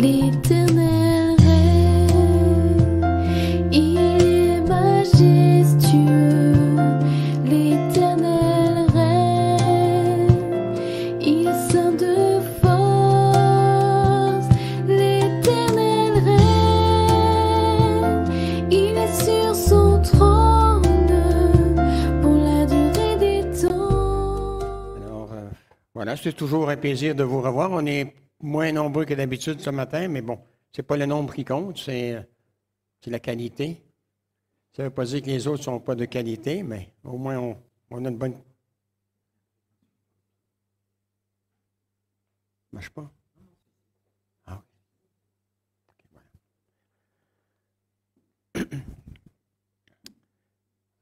L'Éternel règne, il est majestueux. L'Éternel règne, il est saint de force. L'Éternel règne, il est sur son trône pour la durée des temps. Alors, voilà, c'est toujours un plaisir de vous revoir. On est moins nombreux que d'habitude ce matin, mais bon, c'est pas le nombre qui compte, c'est la qualité. Ça ne veut pas dire que les autres ne sont pas de qualité, mais au moins on a une bonne... Ça marche pas? Ah oui. Ok, voilà.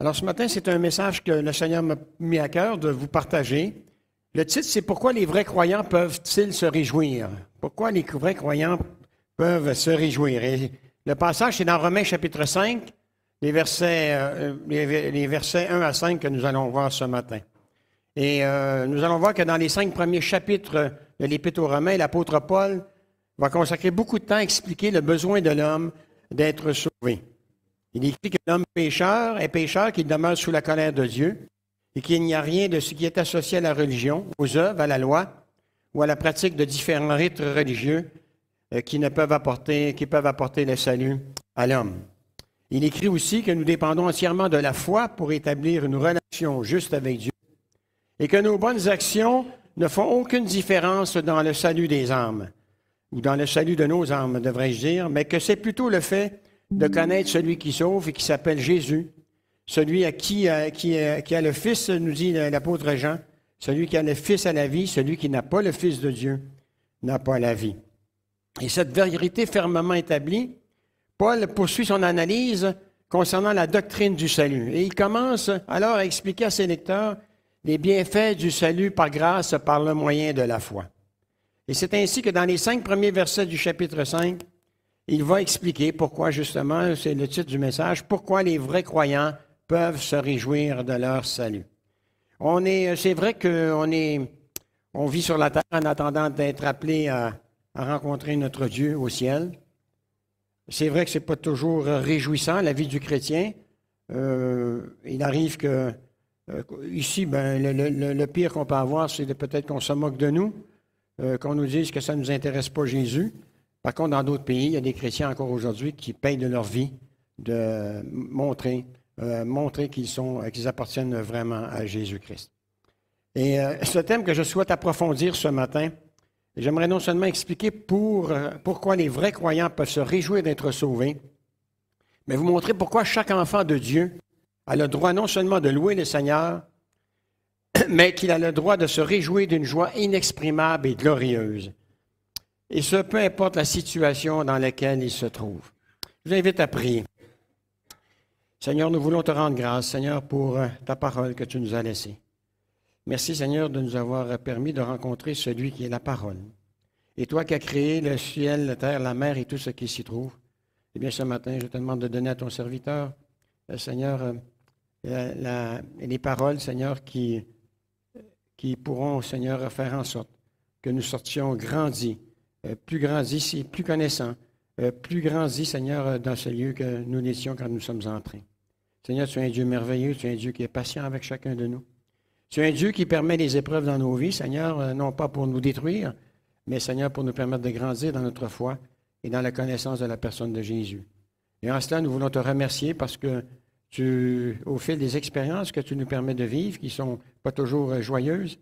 Alors ce matin, c'est un message que le Seigneur m'a mis à cœur de vous partager. Le titre, c'est « Pourquoi les vrais croyants peuvent-ils se réjouir? » Pourquoi les vrais croyants peuvent se réjouir? Et le passage, c'est dans Romains chapitre 5, les versets 1 à 5 que nous allons voir ce matin. Et nous allons voir que dans les 5 premiers chapitres de l'Épître aux Romains, l'apôtre Paul va consacrer beaucoup de temps à expliquer le besoin de l'homme d'être sauvé. Il écrit que l'homme pécheur est pécheur, qu'il demeure sous la colère de Dieu, et qu'il n'y a rien de ce qui est associé à la religion, aux œuvres, à la loi ou à la pratique de différents rites religieux qui peuvent apporter le salut à l'homme. Il écrit aussi que nous dépendons entièrement de la foi pour établir une relation juste avec Dieu et que nos bonnes actions ne font aucune différence dans le salut des âmes, ou dans le salut de nos âmes, devrais-je dire, mais que c'est plutôt le fait de connaître celui qui sauve et qui s'appelle Jésus, celui qui a le Fils, nous dit l'apôtre Jean, celui qui a le Fils a la vie, celui qui n'a pas le Fils de Dieu n'a pas la vie. Et cette vérité fermement établie, Paul poursuit son analyse concernant la doctrine du salut. Et il commence alors à expliquer à ses lecteurs les bienfaits du salut par grâce par le moyen de la foi. Et c'est ainsi que dans les 5 premiers versets du chapitre 5, il va expliquer pourquoi justement, c'est le titre du message, pourquoi les vrais croyants peuvent se réjouir de leur salut. C'est vrai qu'on vit sur la terre en attendant d'être appelé à rencontrer notre Dieu au ciel. C'est vrai que ce n'est pas toujours réjouissant, la vie du chrétien. Il arrive que, ici, le pire qu'on peut avoir, c'est peut-être qu'on se moque de nous, qu'on nous dise que ça ne nous intéresse pas Jésus. Par contre, dans d'autres pays, il y a des chrétiens encore aujourd'hui qui payent de leur vie de montrer qu'ils appartiennent vraiment à Jésus-Christ. Et ce thème que je souhaite approfondir ce matin, j'aimerais non seulement expliquer pourquoi les vrais croyants peuvent se réjouir d'être sauvés, mais vous montrer pourquoi chaque enfant de Dieu a le droit non seulement de louer le Seigneur, mais qu'il a le droit de se réjouir d'une joie inexprimable et glorieuse. Et ce, peu importe la situation dans laquelle il se trouve. Je vous invite à prier. Seigneur, nous voulons te rendre grâce, Seigneur, pour ta parole que tu nous as laissée. Merci, Seigneur, de nous avoir permis de rencontrer celui qui est la parole. Et toi qui as créé le ciel, la terre, la mer et tout ce qui s'y trouve, eh bien, ce matin, je te demande de donner à ton serviteur, Seigneur, les paroles, Seigneur, qui pourront, Seigneur, faire en sorte que nous sortions grandis, plus grandis, plus connaissants, plus grandis, Seigneur, dans ce lieu que nous n'étions quand nous sommes entrés. Seigneur, tu es un Dieu merveilleux, tu es un Dieu qui est patient avec chacun de nous. Tu es un Dieu qui permet les épreuves dans nos vies, Seigneur, non pas pour nous détruire, mais, Seigneur, pour nous permettre de grandir dans notre foi et dans la connaissance de la personne de Jésus. Et en cela, nous voulons te remercier parce que au fil des expériences que tu nous permets de vivre, qui ne sont pas toujours joyeuses,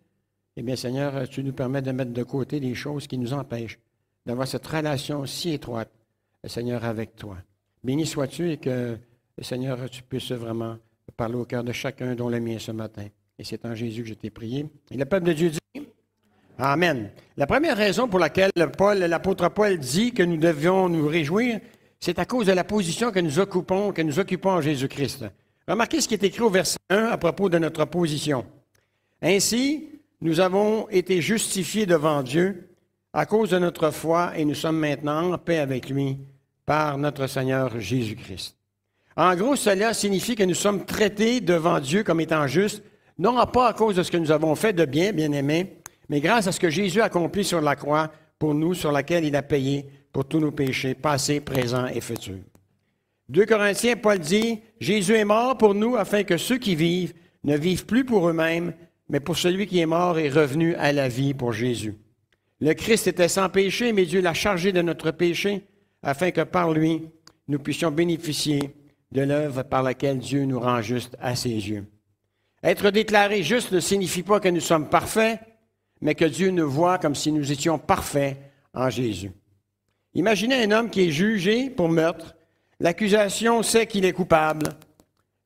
eh bien, Seigneur, tu nous permets de mettre de côté les choses qui nous empêchent d'avoir cette relation si étroite, Seigneur, avec toi. Béni sois-tu et que, Seigneur, tu puisses vraiment parler au cœur de chacun, dont le mien ce matin. Et c'est en Jésus que je t'ai prié. Et le peuple de Dieu dit Amen. La première raison pour laquelle l'apôtre Paul dit que nous devions nous réjouir, c'est à cause de la position que nous occupons en Jésus-Christ. Remarquez ce qui est écrit au verset 1 à propos de notre position. Ainsi, nous avons été justifiés devant Dieu à cause de notre foi et nous sommes maintenant en paix avec lui par notre Seigneur Jésus-Christ. En gros, cela signifie que nous sommes traités devant Dieu comme étant justes, non pas à cause de ce que nous avons fait de bien, bien-aimés, mais grâce à ce que Jésus a accompli sur la croix pour nous, sur laquelle il a payé pour tous nos péchés, passés, présents et futurs. 2 Corinthiens, Paul dit, « Jésus est mort pour nous afin que ceux qui vivent ne vivent plus pour eux-mêmes, mais pour celui qui est mort et revenu à la vie pour Jésus. Le Christ était sans péché, mais Dieu l'a chargé de notre péché, afin que par lui, nous puissions bénéficier de l'œuvre par laquelle Dieu nous rend justes à ses yeux. » Être déclaré juste ne signifie pas que nous sommes parfaits, mais que Dieu nous voit comme si nous étions parfaits en Jésus. Imaginez un homme qui est jugé pour meurtre. L'accusation sait qu'il est coupable.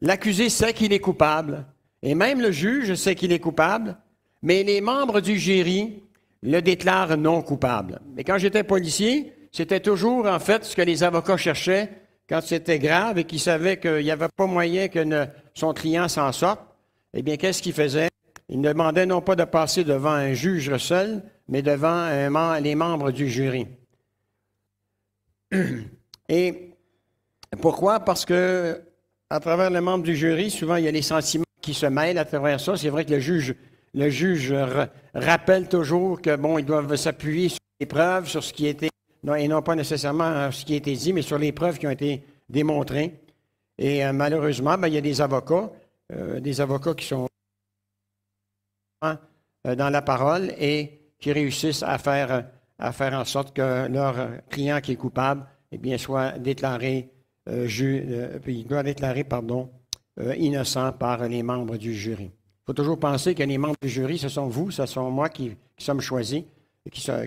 L'accusé sait qu'il est coupable. Et même le juge sait qu'il est coupable. Mais les membres du jury le déclarent non coupable. Mais quand j'étais policier, c'était toujours, en fait, ce que les avocats cherchaient quand c'était grave et qu'ils savaient qu'il n'y avait pas moyen que son client s'en sorte. Eh bien, qu'est-ce qu'il faisait? Il demandait non pas de passer devant un juge seul, mais devant les membres du jury. Et pourquoi? Parce que à travers les membres du jury, souvent, il y a les sentiments qui se mêlent à travers ça. C'est vrai que le juge rappelle toujours que, bon, ils doivent s'appuyer sur les preuves, sur ce qui a été, et non pas nécessairement ce qui a été dit, mais sur les preuves qui ont été démontrées. Et malheureusement, il y a des avocats qui sont dans la parole et qui réussissent à faire en sorte que leur client qui est coupable, eh bien, soit déclaré innocent par les membres du jury. Il faut toujours penser que les membres du jury, ce sont vous, ce sont moi qui sommes choisis.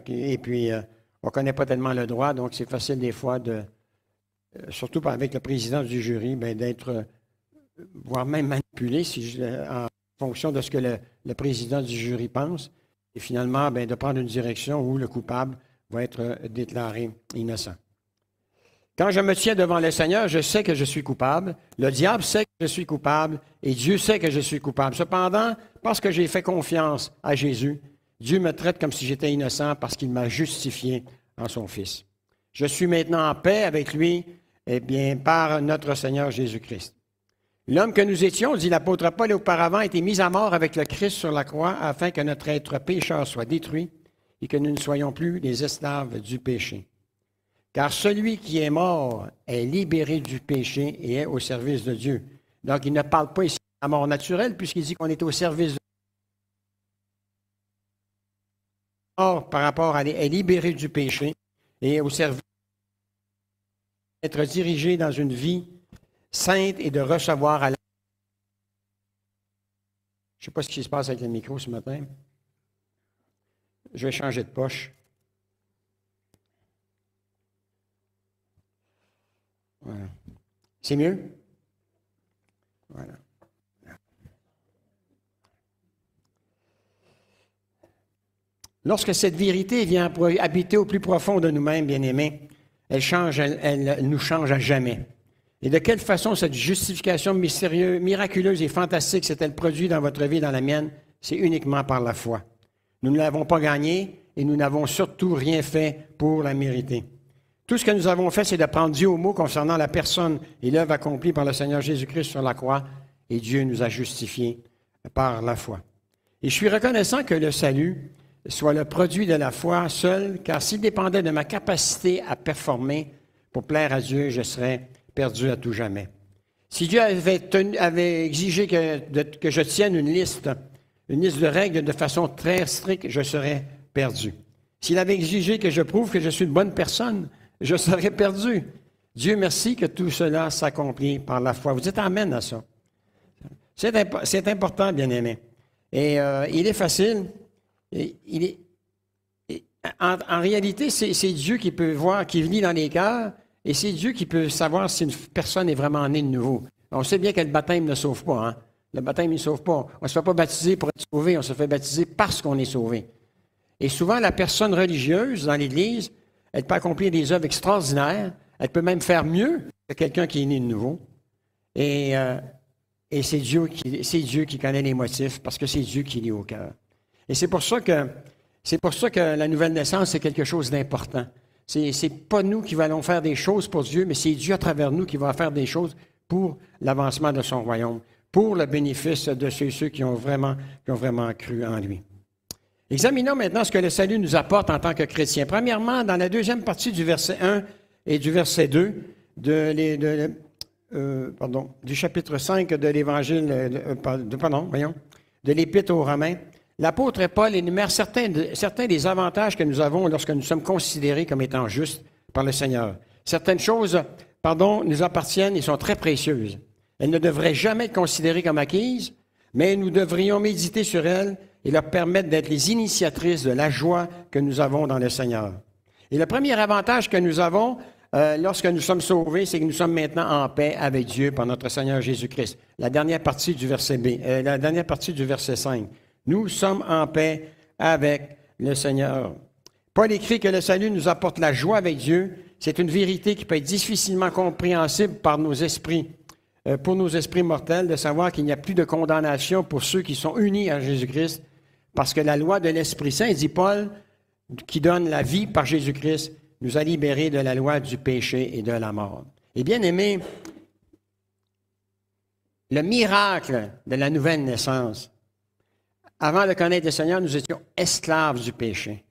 Et puis, on ne connaît pas tellement le droit, donc c'est facile des fois, surtout avec le président du jury, d'être, voire même manipulé en fonction de ce que le président du jury pense, et finalement, de prendre une direction où le coupable va être déclaré innocent. Quand je me tiens devant le Seigneur, je sais que je suis coupable, le diable sait que je suis coupable, et Dieu sait que je suis coupable. Cependant, parce que j'ai fait confiance à Jésus, Dieu me traite comme si j'étais innocent parce qu'il m'a justifié en son Fils. Je suis maintenant en paix avec lui, eh bien, par notre Seigneur Jésus-Christ. L'homme que nous étions, dit l'apôtre Paul auparavant, a été mis à mort avec le Christ sur la croix afin que notre être pécheur soit détruit et que nous ne soyons plus les esclaves du péché. Car celui qui est mort est libéré du péché et est au service de Dieu. Donc, il ne parle pas ici de la mort naturelle puisqu'il dit qu'on est au service de Dieu. Mort par rapport à est libéré du péché et au service d'être dirigé dans une vie sainte et de recevoir à la... Je ne sais pas ce qui se passe avec le micro ce matin. Je vais changer de poche. Voilà. C'est mieux? Voilà. Lorsque cette vérité vient habiter au plus profond de nous-mêmes, bien-aimés, elle nous change à jamais. Et de quelle façon cette justification mystérieuse, miraculeuse et fantastique s'est-elle produite dans votre vie et dans la mienne? C'est uniquement par la foi. Nous ne l'avons pas gagnée et nous n'avons surtout rien fait pour la mériter. Tout ce que nous avons fait, c'est de prendre Dieu au mot concernant la personne et l'œuvre accomplie par le Seigneur Jésus-Christ sur la croix, et Dieu nous a justifiés par la foi. Et je suis reconnaissant que le salut soit le produit de la foi seul, car s'il dépendait de ma capacité à performer pour plaire à Dieu, je serais perdu à tout jamais. Si Dieu avait exigé que je tienne une liste de règles de façon très stricte, je serais perdu. S'il avait exigé que je prouve que je suis une bonne personne, je serais perdu. Dieu merci que tout cela s'accomplit par la foi. Vous dites amen à ça. C'est important, bien-aimé. Et il est facile. En réalité, c'est Dieu qui peut voir, qui vit dans les cœurs, et c'est Dieu qui peut savoir si une personne est vraiment née de nouveau. On sait bien que le baptême ne sauve pas. Hein? Le baptême ne sauve pas. On ne se fait pas baptiser pour être sauvé, on se fait baptiser parce qu'on est sauvé. Et souvent, la personne religieuse dans l'Église, elle peut accomplir des œuvres extraordinaires, elle peut même faire mieux que quelqu'un qui est né de nouveau. Et c'est Dieu qui connaît les motifs, parce que c'est Dieu qui lit au cœur. Et c'est pour ça que la nouvelle naissance, c'est quelque chose d'important. C'est pas nous qui allons faire des choses pour Dieu, mais c'est Dieu à travers nous qui va faire des choses pour l'avancement de son royaume, pour le bénéfice de ceux qui ont vraiment cru en lui. Examinons maintenant ce que le salut nous apporte en tant que chrétiens. Premièrement, dans la deuxième partie du verset 1 et du verset 2 du chapitre 5 de l'Évangile, de l'Épître aux Romains, l'apôtre Paul énumère certains des avantages que nous avons lorsque nous sommes considérés comme étant justes par le Seigneur. Certaines choses, nous appartiennent et sont très précieuses. Elles ne devraient jamais être considérées comme acquises, mais nous devrions méditer sur elles et leur permettre d'être les initiatrices de la joie que nous avons dans le Seigneur. Et le premier avantage que nous avons lorsque nous sommes sauvés, c'est que nous sommes maintenant en paix avec Dieu par notre Seigneur Jésus-Christ. La dernière partie du verset 5. Nous sommes en paix avec le Seigneur. Paul écrit que le salut nous apporte la joie avec Dieu. C'est une vérité qui peut être difficilement compréhensible par nos esprits, pour nos esprits mortels, de savoir qu'il n'y a plus de condamnation pour ceux qui sont unis à Jésus-Christ, parce que la loi de l'Esprit Saint, dit Paul, qui donne la vie par Jésus-Christ, nous a libérés de la loi du péché et de la mort. Et bien aimé, le miracle de la nouvelle naissance, avant de connaître le Seigneur, nous étions esclaves du péché.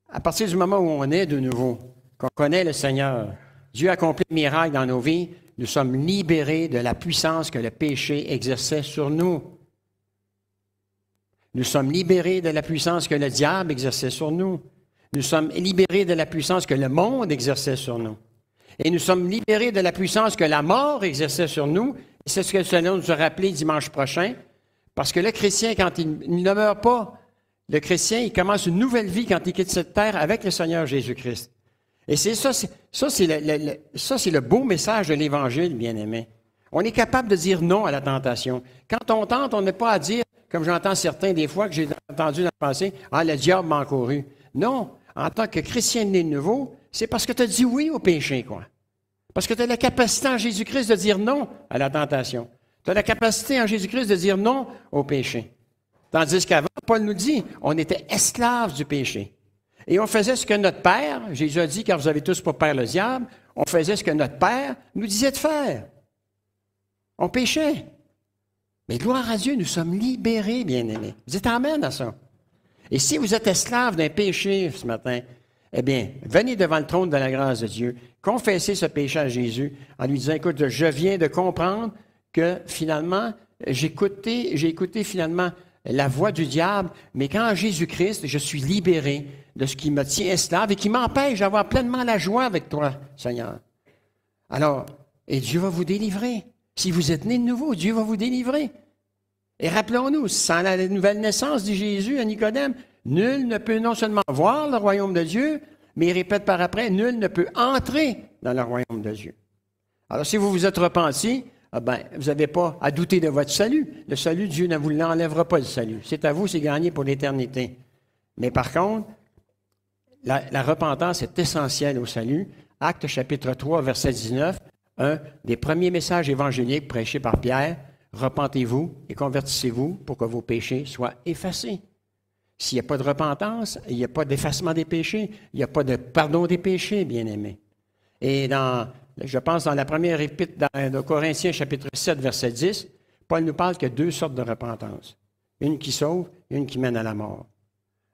À partir du moment où on est de nouveau, qu'on connaît le Seigneur, Dieu accomplit le miracle dans nos vies, nous sommes libérés de la puissance que le péché exerçait sur nous. Nous sommes libérés de la puissance que le diable exerçait sur nous. Nous sommes libérés de la puissance que le monde exerçait sur nous. Et nous sommes libérés de la puissance que la mort exerçait sur nous. Et c'est ce que le Seigneur nous a rappelé dimanche prochain. Parce que le chrétien, quand il ne meurt pas, le chrétien, il commence une nouvelle vie quand il quitte cette terre avec le Seigneur Jésus-Christ. Et c'est le beau message de l'Évangile, bien-aimé. On est capable de dire non à la tentation. Quand on tente, on n'a pas à dire, comme j'entends certains des fois que j'ai entendu dans le passé, « Ah, le diable m'a encouru ». Non, en tant que chrétien né de nouveau, c'est parce que tu as dit oui au péché, quoi. Parce que tu as la capacité en Jésus-Christ de dire non à la tentation. Tu as la capacité en Jésus-Christ de dire non au péché. Tandis qu'avant, Paul nous dit, on était esclaves du péché. Et on faisait ce que notre Père, Jésus a dit, car vous avez tous pour père le diable, on faisait ce que notre Père nous disait de faire. On péchait. Mais gloire à Dieu, nous sommes libérés, bien-aimés. Vous êtes amen à ça. Et si vous êtes esclave d'un péché ce matin, eh bien, venez devant le trône de la grâce de Dieu, confessez ce péché à Jésus en lui disant, écoute, je viens de comprendre que finalement, j'ai écouté finalement la voix du diable, mais qu'en Jésus-Christ, je suis libéré de ce qui me tient esclave et qui m'empêche d'avoir pleinement la joie avec toi, Seigneur. Alors, et Dieu va vous délivrer. Si vous êtes né de nouveau, Dieu va vous délivrer. Et rappelons-nous, sans la nouvelle naissance, dit Jésus à Nicodème, nul ne peut non seulement voir le royaume de Dieu, mais il répète par après, nul ne peut entrer dans le royaume de Dieu. Alors, si vous vous êtes repenti, vous n'avez pas à douter de votre salut. Le salut, Dieu ne vous l'enlèvera pas, le salut. C'est à vous, c'est gagné pour l'éternité. Mais par contre, la repentance est essentielle au salut. Actes chapitre 3, verset 19, un des premiers messages évangéliques prêchés par Pierre, repentez-vous et convertissez-vous pour que vos péchés soient effacés. S'il n'y a pas de repentance, il n'y a pas d'effacement des péchés, il n'y a pas de pardon des péchés, bien-aimés. Et je pense dans la première épître de Corinthiens, chapitre 7, verset 10, Paul nous parle qu'il y a deux sortes de repentance. Une qui sauve et une qui mène à la mort.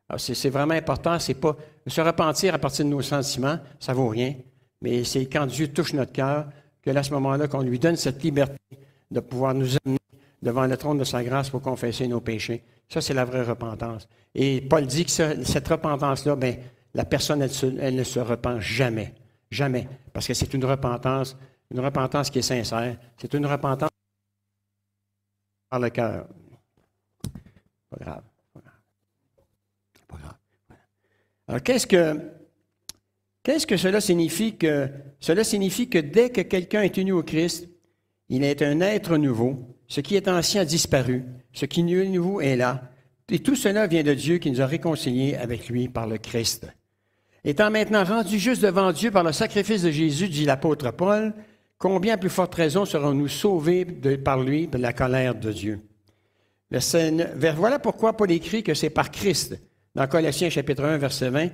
Alors, c'est vraiment important, c'est pas se repentir à partir de nos sentiments, ça vaut rien, mais c'est quand Dieu touche notre cœur que à ce moment-là, qu'on lui donne cette liberté de pouvoir nous amener devant le trône de sa grâce pour confesser nos péchés. Ça, c'est la vraie repentance. Et Paul dit que cette repentance-là, la personne, elle ne se repent jamais. Jamais. Parce que c'est une repentance qui est sincère. C'est une repentance par le cœur. Pas grave. Pas grave. Alors, qu'est-ce que cela signifie? Cela signifie que dès que quelqu'un est uni au Christ, il est un être nouveau. Ce qui est ancien a disparu. Ce qui est nouveau est là. Et tout cela vient de Dieu qui nous a réconciliés avec lui par le Christ. Étant maintenant rendus juste devant Dieu par le sacrifice de Jésus, dit l'apôtre Paul, combien plus forte raison serons-nous sauvés par lui de la colère de Dieu? Voilà pourquoi Paul écrit que c'est par Christ, dans Colossiens chapitre 1, verset 20,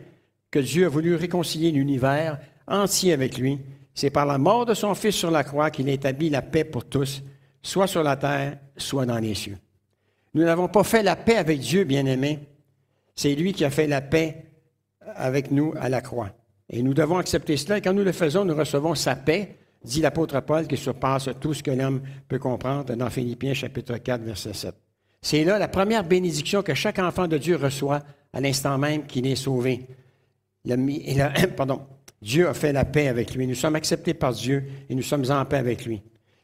que Dieu a voulu réconcilier l'univers entier avec lui. C'est par la mort de son Fils sur la croix qu'il a établi la paix pour tous, soit sur la terre, soit dans les cieux. Nous n'avons pas fait la paix avec Dieu, bien-aimés, C'est lui qui a fait la paix avec nous à la croix. Et nous devons accepter cela. Et quand nous le faisons, nous recevons sa paix, dit l'apôtre Paul, qui surpasse tout ce que l'homme peut comprendre dans Philippiens chapitre 4, verset 7. C'est là la première bénédiction que chaque enfant de Dieu reçoit à l'instant même qu'il est sauvé. Dieu a fait la paix avec lui. Nous sommes acceptés par Dieu et nous sommes en paix avec lui.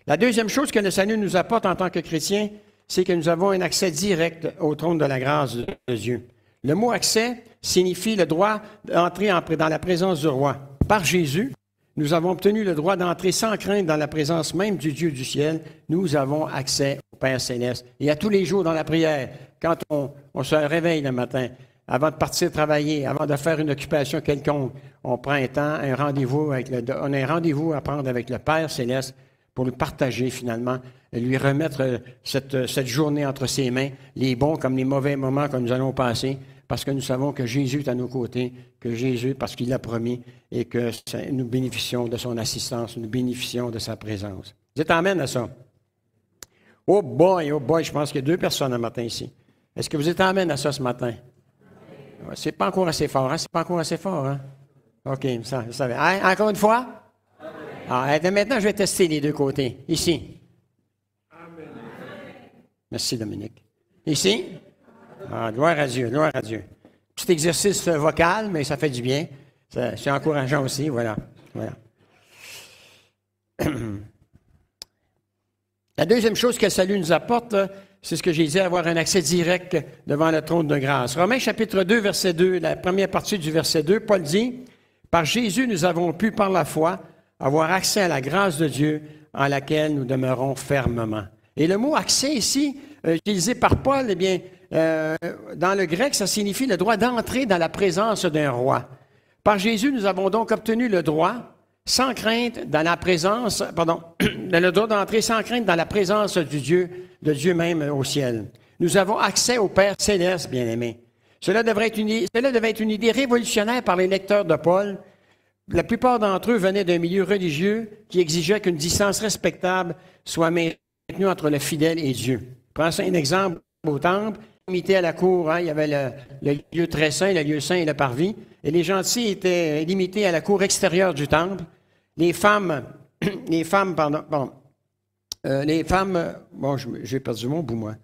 La deuxième chose que le salut nous apporte en tant que chrétiens, c'est que nous avons un accès direct au trône de la grâce de Dieu. Le mot accès signifie le droit d'entrer dans la présence du roi. Par Jésus, nous avons obtenu le droit d'entrer sans crainte dans la présence même du Dieu du ciel. Nous avons accès au Père céleste. Et à tous les jours dans la prière, quand on se réveille le matin, avant de partir travailler, avant de faire une occupation quelconque, on prend un temps, on a un rendez-vous à prendre avec le Père céleste pour le partager finalement, lui remettre cette journée entre ses mains, les bons comme les mauvais moments que nous allons passer, parce que nous savons que Jésus est à nos côtés, que Jésus, parce qu'il l'a promis, et que nous bénéficions de son assistance, nous bénéficions de sa présence. Vous êtes amène à ça? Oh boy, je pense qu'il y a 2 personnes ce matin ici. Est-ce que vous êtes amène à ça ce matin? C'est pas encore assez fort, hein? C'est pas encore assez fort, hein? OK, ça va. Hein? Encore une fois? Ah, maintenant, je vais tester les 2 côtés. Ici. Amen. Merci, Dominique. Ici? Ah, gloire à Dieu, gloire à Dieu. Petit exercice vocal, mais ça fait du bien. C'est encourageant aussi, voilà. La deuxième chose que le salut nous apporte, c'est ce que j'ai dit, avoir un accès direct devant le trône de grâce. Romains chapitre 2, verset 2, la première partie du verset 2, Paul dit, « Par Jésus, nous avons pu, par la foi, avoir accès à la grâce de Dieu en laquelle nous demeurons fermement. » Et le mot « accès » ici, utilisé par Paul, eh bien, dans le grec, ça signifie le droit d'entrer dans la présence d'un roi. Par Jésus, nous avons donc obtenu le droit, sans crainte, dans la présence, le droit d'entrer sans crainte dans la présence de Dieu même au ciel. Nous avons accès au Père céleste, bien-aimés. Cela devait être une idée révolutionnaire par les lecteurs de Paul. La plupart d'entre eux venaient d'un milieu religieux qui exigeait qu'une distance respectable soit maintenue entre le fidèle et Dieu. Prends un exemple au temple, limité à la cour, hein, il y avait le lieu très saint, le lieu saint et le parvis, et les gentils étaient limités à la cour extérieure du temple. J'ai perdu mon bout, moi.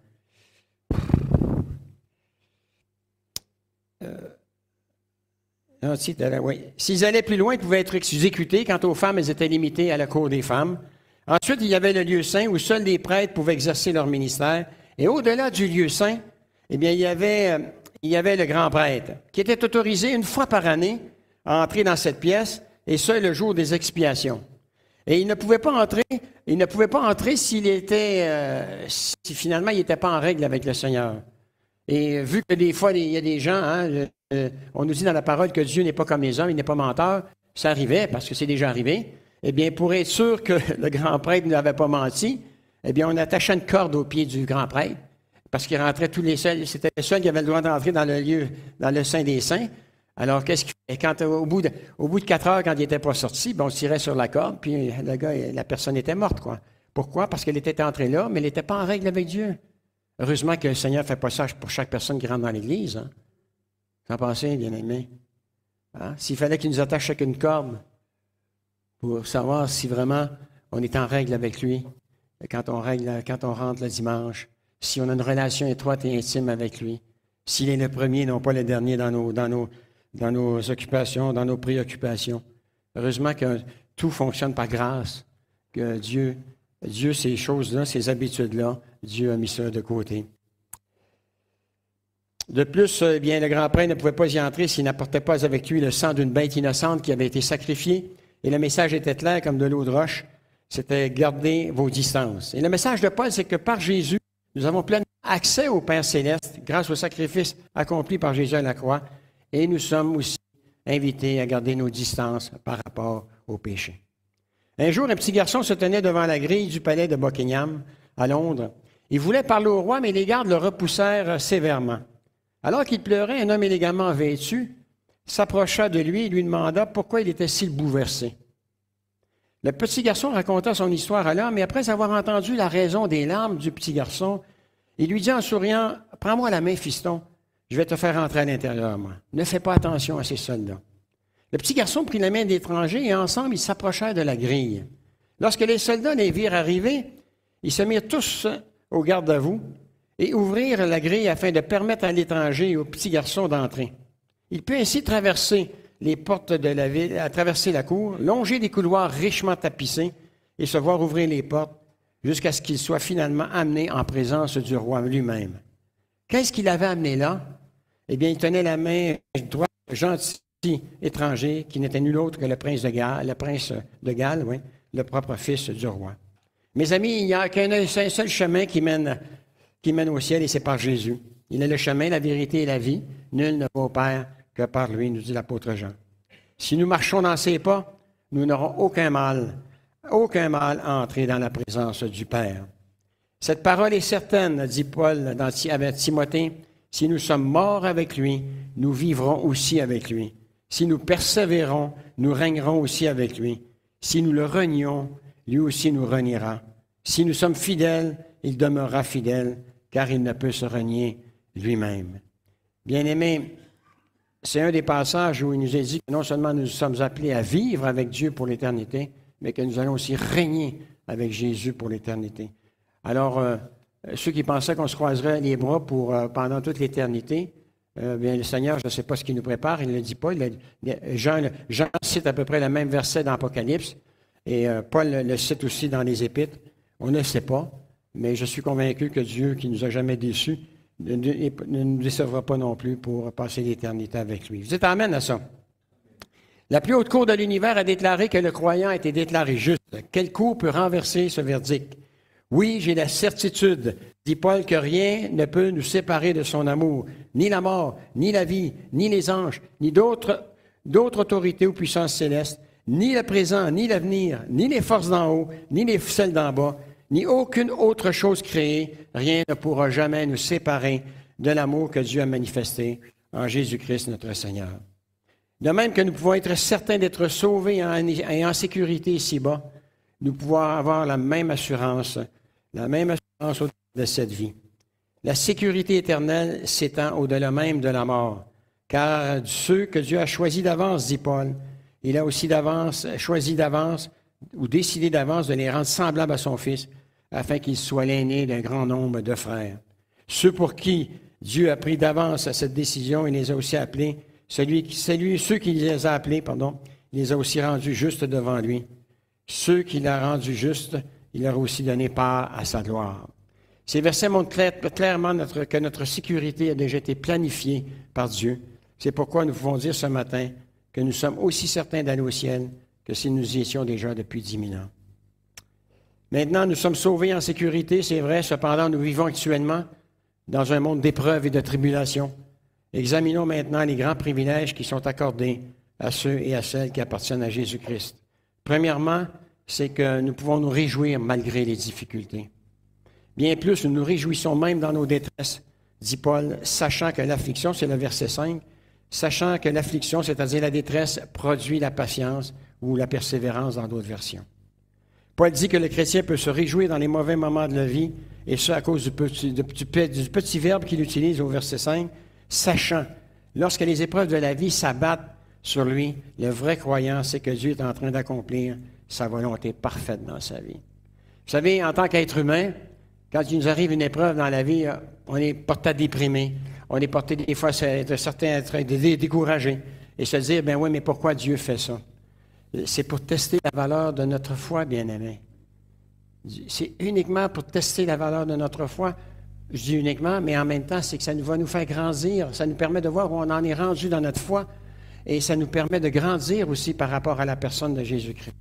S'ils allaient plus loin, ils pouvaient être exécutés. Quant aux femmes, elles étaient limitées à la cour des femmes. Ensuite, il y avait le lieu saint où seuls les prêtres pouvaient exercer leur ministère. Et au-delà du lieu saint, eh bien, il y avait le grand prêtre qui était autorisé une fois par année à entrer dans cette pièce, et ce, le jour des expiations. Et il ne pouvait pas entrer si finalement il n'était pas en règle avec le Seigneur. Et vu que des fois, il y a des gens, hein, on nous dit dans la parole que Dieu n'est pas comme les hommes, il n'est pas menteur, ça arrivait, parce que c'est déjà arrivé. Eh bien, pour être sûr que le grand prêtre n'avait pas menti, eh bien, on attachait une corde au pied du grand prêtre, parce qu'il rentrait tous les seuls, c'était le seul qui avait le droit d'entrer dans le Saint des Saints. Alors, qu'est-ce qu'il fait? Quand, au bout de 4 heures, quand il n'était pas sorti, on tirait sur la corde, puis la personne était morte, quoi. Pourquoi? Parce qu'elle était entrée là, mais elle n'était pas en règle avec Dieu. Heureusement que le Seigneur ne fait pas ça pour chaque personne qui rentre dans l'Église. Hein? Vous en pensez, bien-aimés? Hein? S'il fallait qu'il nous attache avec une corde pour savoir si vraiment on est en règle avec lui, quand on rentre le dimanche, si on a une relation étroite et intime avec lui, s'il est le premier, non pas le dernier dans nos occupations, dans nos préoccupations. Heureusement que tout fonctionne par grâce, que Dieu, ces choses-là, ces habitudes-là, Dieu a mis ça de côté. De plus, eh bien, le grand prêtre ne pouvait pas y entrer s'il n'apportait pas avec lui le sang d'une bête innocente qui avait été sacrifiée. Et le message était clair comme de l'eau de roche, c'était « gardez vos distances ». Et le message de Paul, c'est que par Jésus, nous avons plein accès au Père céleste grâce au sacrifice accompli par Jésus à la croix. Et nous sommes aussi invités à garder nos distances par rapport au péché. Un jour, un petit garçon se tenait devant la grille du palais de Buckingham, à Londres. Il voulait parler au roi, mais les gardes le repoussèrent sévèrement. Alors qu'il pleurait, un homme élégamment vêtu s'approcha de lui et lui demanda pourquoi il était si bouleversé. Le petit garçon raconta son histoire à l'homme, et après avoir entendu la raison des larmes du petit garçon, il lui dit en souriant « Prends-moi la main, fiston, Je vais te faire entrer à l'intérieur, moi. Ne fais pas attention à ces soldats. Le petit garçon prit la main de l'étranger et ensemble, ils s'approchèrent de la grille. Lorsque les soldats les virent arriver, ils se mirent tous au garde-à-vous et ouvrirent la grille afin de permettre à l'étranger et au petit garçon d'entrer. Il put ainsi traverser les portes de la ville, traverser la cour, longer des couloirs richement tapissés et se voir ouvrir les portes jusqu'à ce qu'il soit finalement amené en présence du roi lui-même. Qu'est-ce qu'il avait amené là? Eh bien, il tenait la main droite d'un gentil étranger qui n'était nul autre que le prince de Galles, oui, le propre fils du roi. Mes amis, il n'y a qu'un seul chemin qui mène au ciel et c'est par Jésus. Il est le chemin, la vérité et la vie. Nul ne va au Père que par lui, nous dit l'apôtre Jean. Si nous marchons dans ses pas, nous n'aurons aucun mal à entrer dans la présence du Père. Cette parole est certaine, dit Paul avec Timothée, si nous sommes morts avec lui, nous vivrons aussi avec lui. Si nous persévérons, nous régnerons aussi avec lui. Si nous le renions, lui aussi nous reniera. Si nous sommes fidèles, il demeurera fidèle, car il ne peut se renier lui-même. Bien-aimés, c'est un des passages où il nous est dit que non seulement nous sommes appelés à vivre avec Dieu pour l'éternité, mais que nous allons aussi régner avec Jésus pour l'éternité. Alors, ceux qui pensaient qu'on se croiserait les bras pendant toute l'éternité, bien, le Seigneur, je ne sais pas ce qu'il nous prépare, il ne le dit pas. Jean cite à peu près le même verset dans l'Apocalypse, et Paul le cite aussi dans les Épîtres. On ne le sait pas, mais je suis convaincu que Dieu, qui ne nous a jamais déçus, ne nous décevra pas non plus pour passer l'éternité avec lui. Vous êtes amen à ça? La plus haute cour de l'univers a déclaré que le croyant a été déclaré juste. Quelle cour peut renverser ce verdict? Oui, j'ai la certitude, dit Paul, que rien ne peut nous séparer de son amour, ni la mort, ni la vie, ni les anges, ni d'autres autorités ou puissances célestes, ni le présent, ni l'avenir, ni les forces d'en haut, ni celles d'en bas, ni aucune autre chose créée, rien ne pourra jamais nous séparer de l'amour que Dieu a manifesté en Jésus-Christ notre Seigneur. De même que nous pouvons être certains d'être sauvés et en sécurité ici-bas, nous pouvons avoir la même assurance au-delà de cette vie. La sécurité éternelle s'étend au-delà même de la mort, car ceux que Dieu a choisis d'avance, dit Paul, il a aussi choisi d'avance ou décidé d'avance de les rendre semblables à son Fils, afin qu'il soit l'aîné d'un grand nombre de frères. Ceux pour qui Dieu a pris d'avance cette décision, il les a aussi appelés, ceux qui les a appelés, il les a aussi rendus justes devant lui. Ceux qu'il a rendus justes, il leur a aussi donné part à sa gloire. Ces versets montrent clairement que notre sécurité a déjà été planifiée par Dieu. C'est pourquoi nous pouvons dire ce matin que nous sommes aussi certains d'aller au ciel que si nous y étions déjà depuis 10 000 ans. Maintenant, nous sommes sauvés en sécurité, c'est vrai, cependant, nous vivons actuellement dans un monde d'épreuves et de tribulations. Examinons maintenant les grands privilèges qui sont accordés à ceux et à celles qui appartiennent à Jésus-Christ. Premièrement, c'est que nous pouvons nous réjouir malgré les difficultés. Bien plus, nous nous réjouissons même dans nos détresses, dit Paul, sachant que l'affliction, c'est le verset 5, sachant que l'affliction, c'est-à-dire la détresse, produit la patience ou la persévérance dans d'autres versions. Paul dit que le chrétien peut se réjouir dans les mauvais moments de la vie, et ce à cause du petit verbe qu'il utilise au verset 5, sachant. Lorsque les épreuves de la vie s'abattent sur lui, le vrai croyant sait que Dieu est en train d'accomplir sa volonté parfaite dans sa vie. Vous savez, en tant qu'être humain, quand il nous arrive une épreuve dans la vie, on est porté à déprimer, on est porté des fois à être découragé et se dire, ben oui, mais pourquoi Dieu fait ça? C'est pour tester la valeur de notre foi, bien-aimés. C'est uniquement pour tester la valeur de notre foi. Je dis uniquement, mais en même temps, c'est que ça va nous faire grandir. Ça nous permet de voir où on en est rendu dans notre foi et ça nous permet de grandir aussi par rapport à la personne de Jésus-Christ.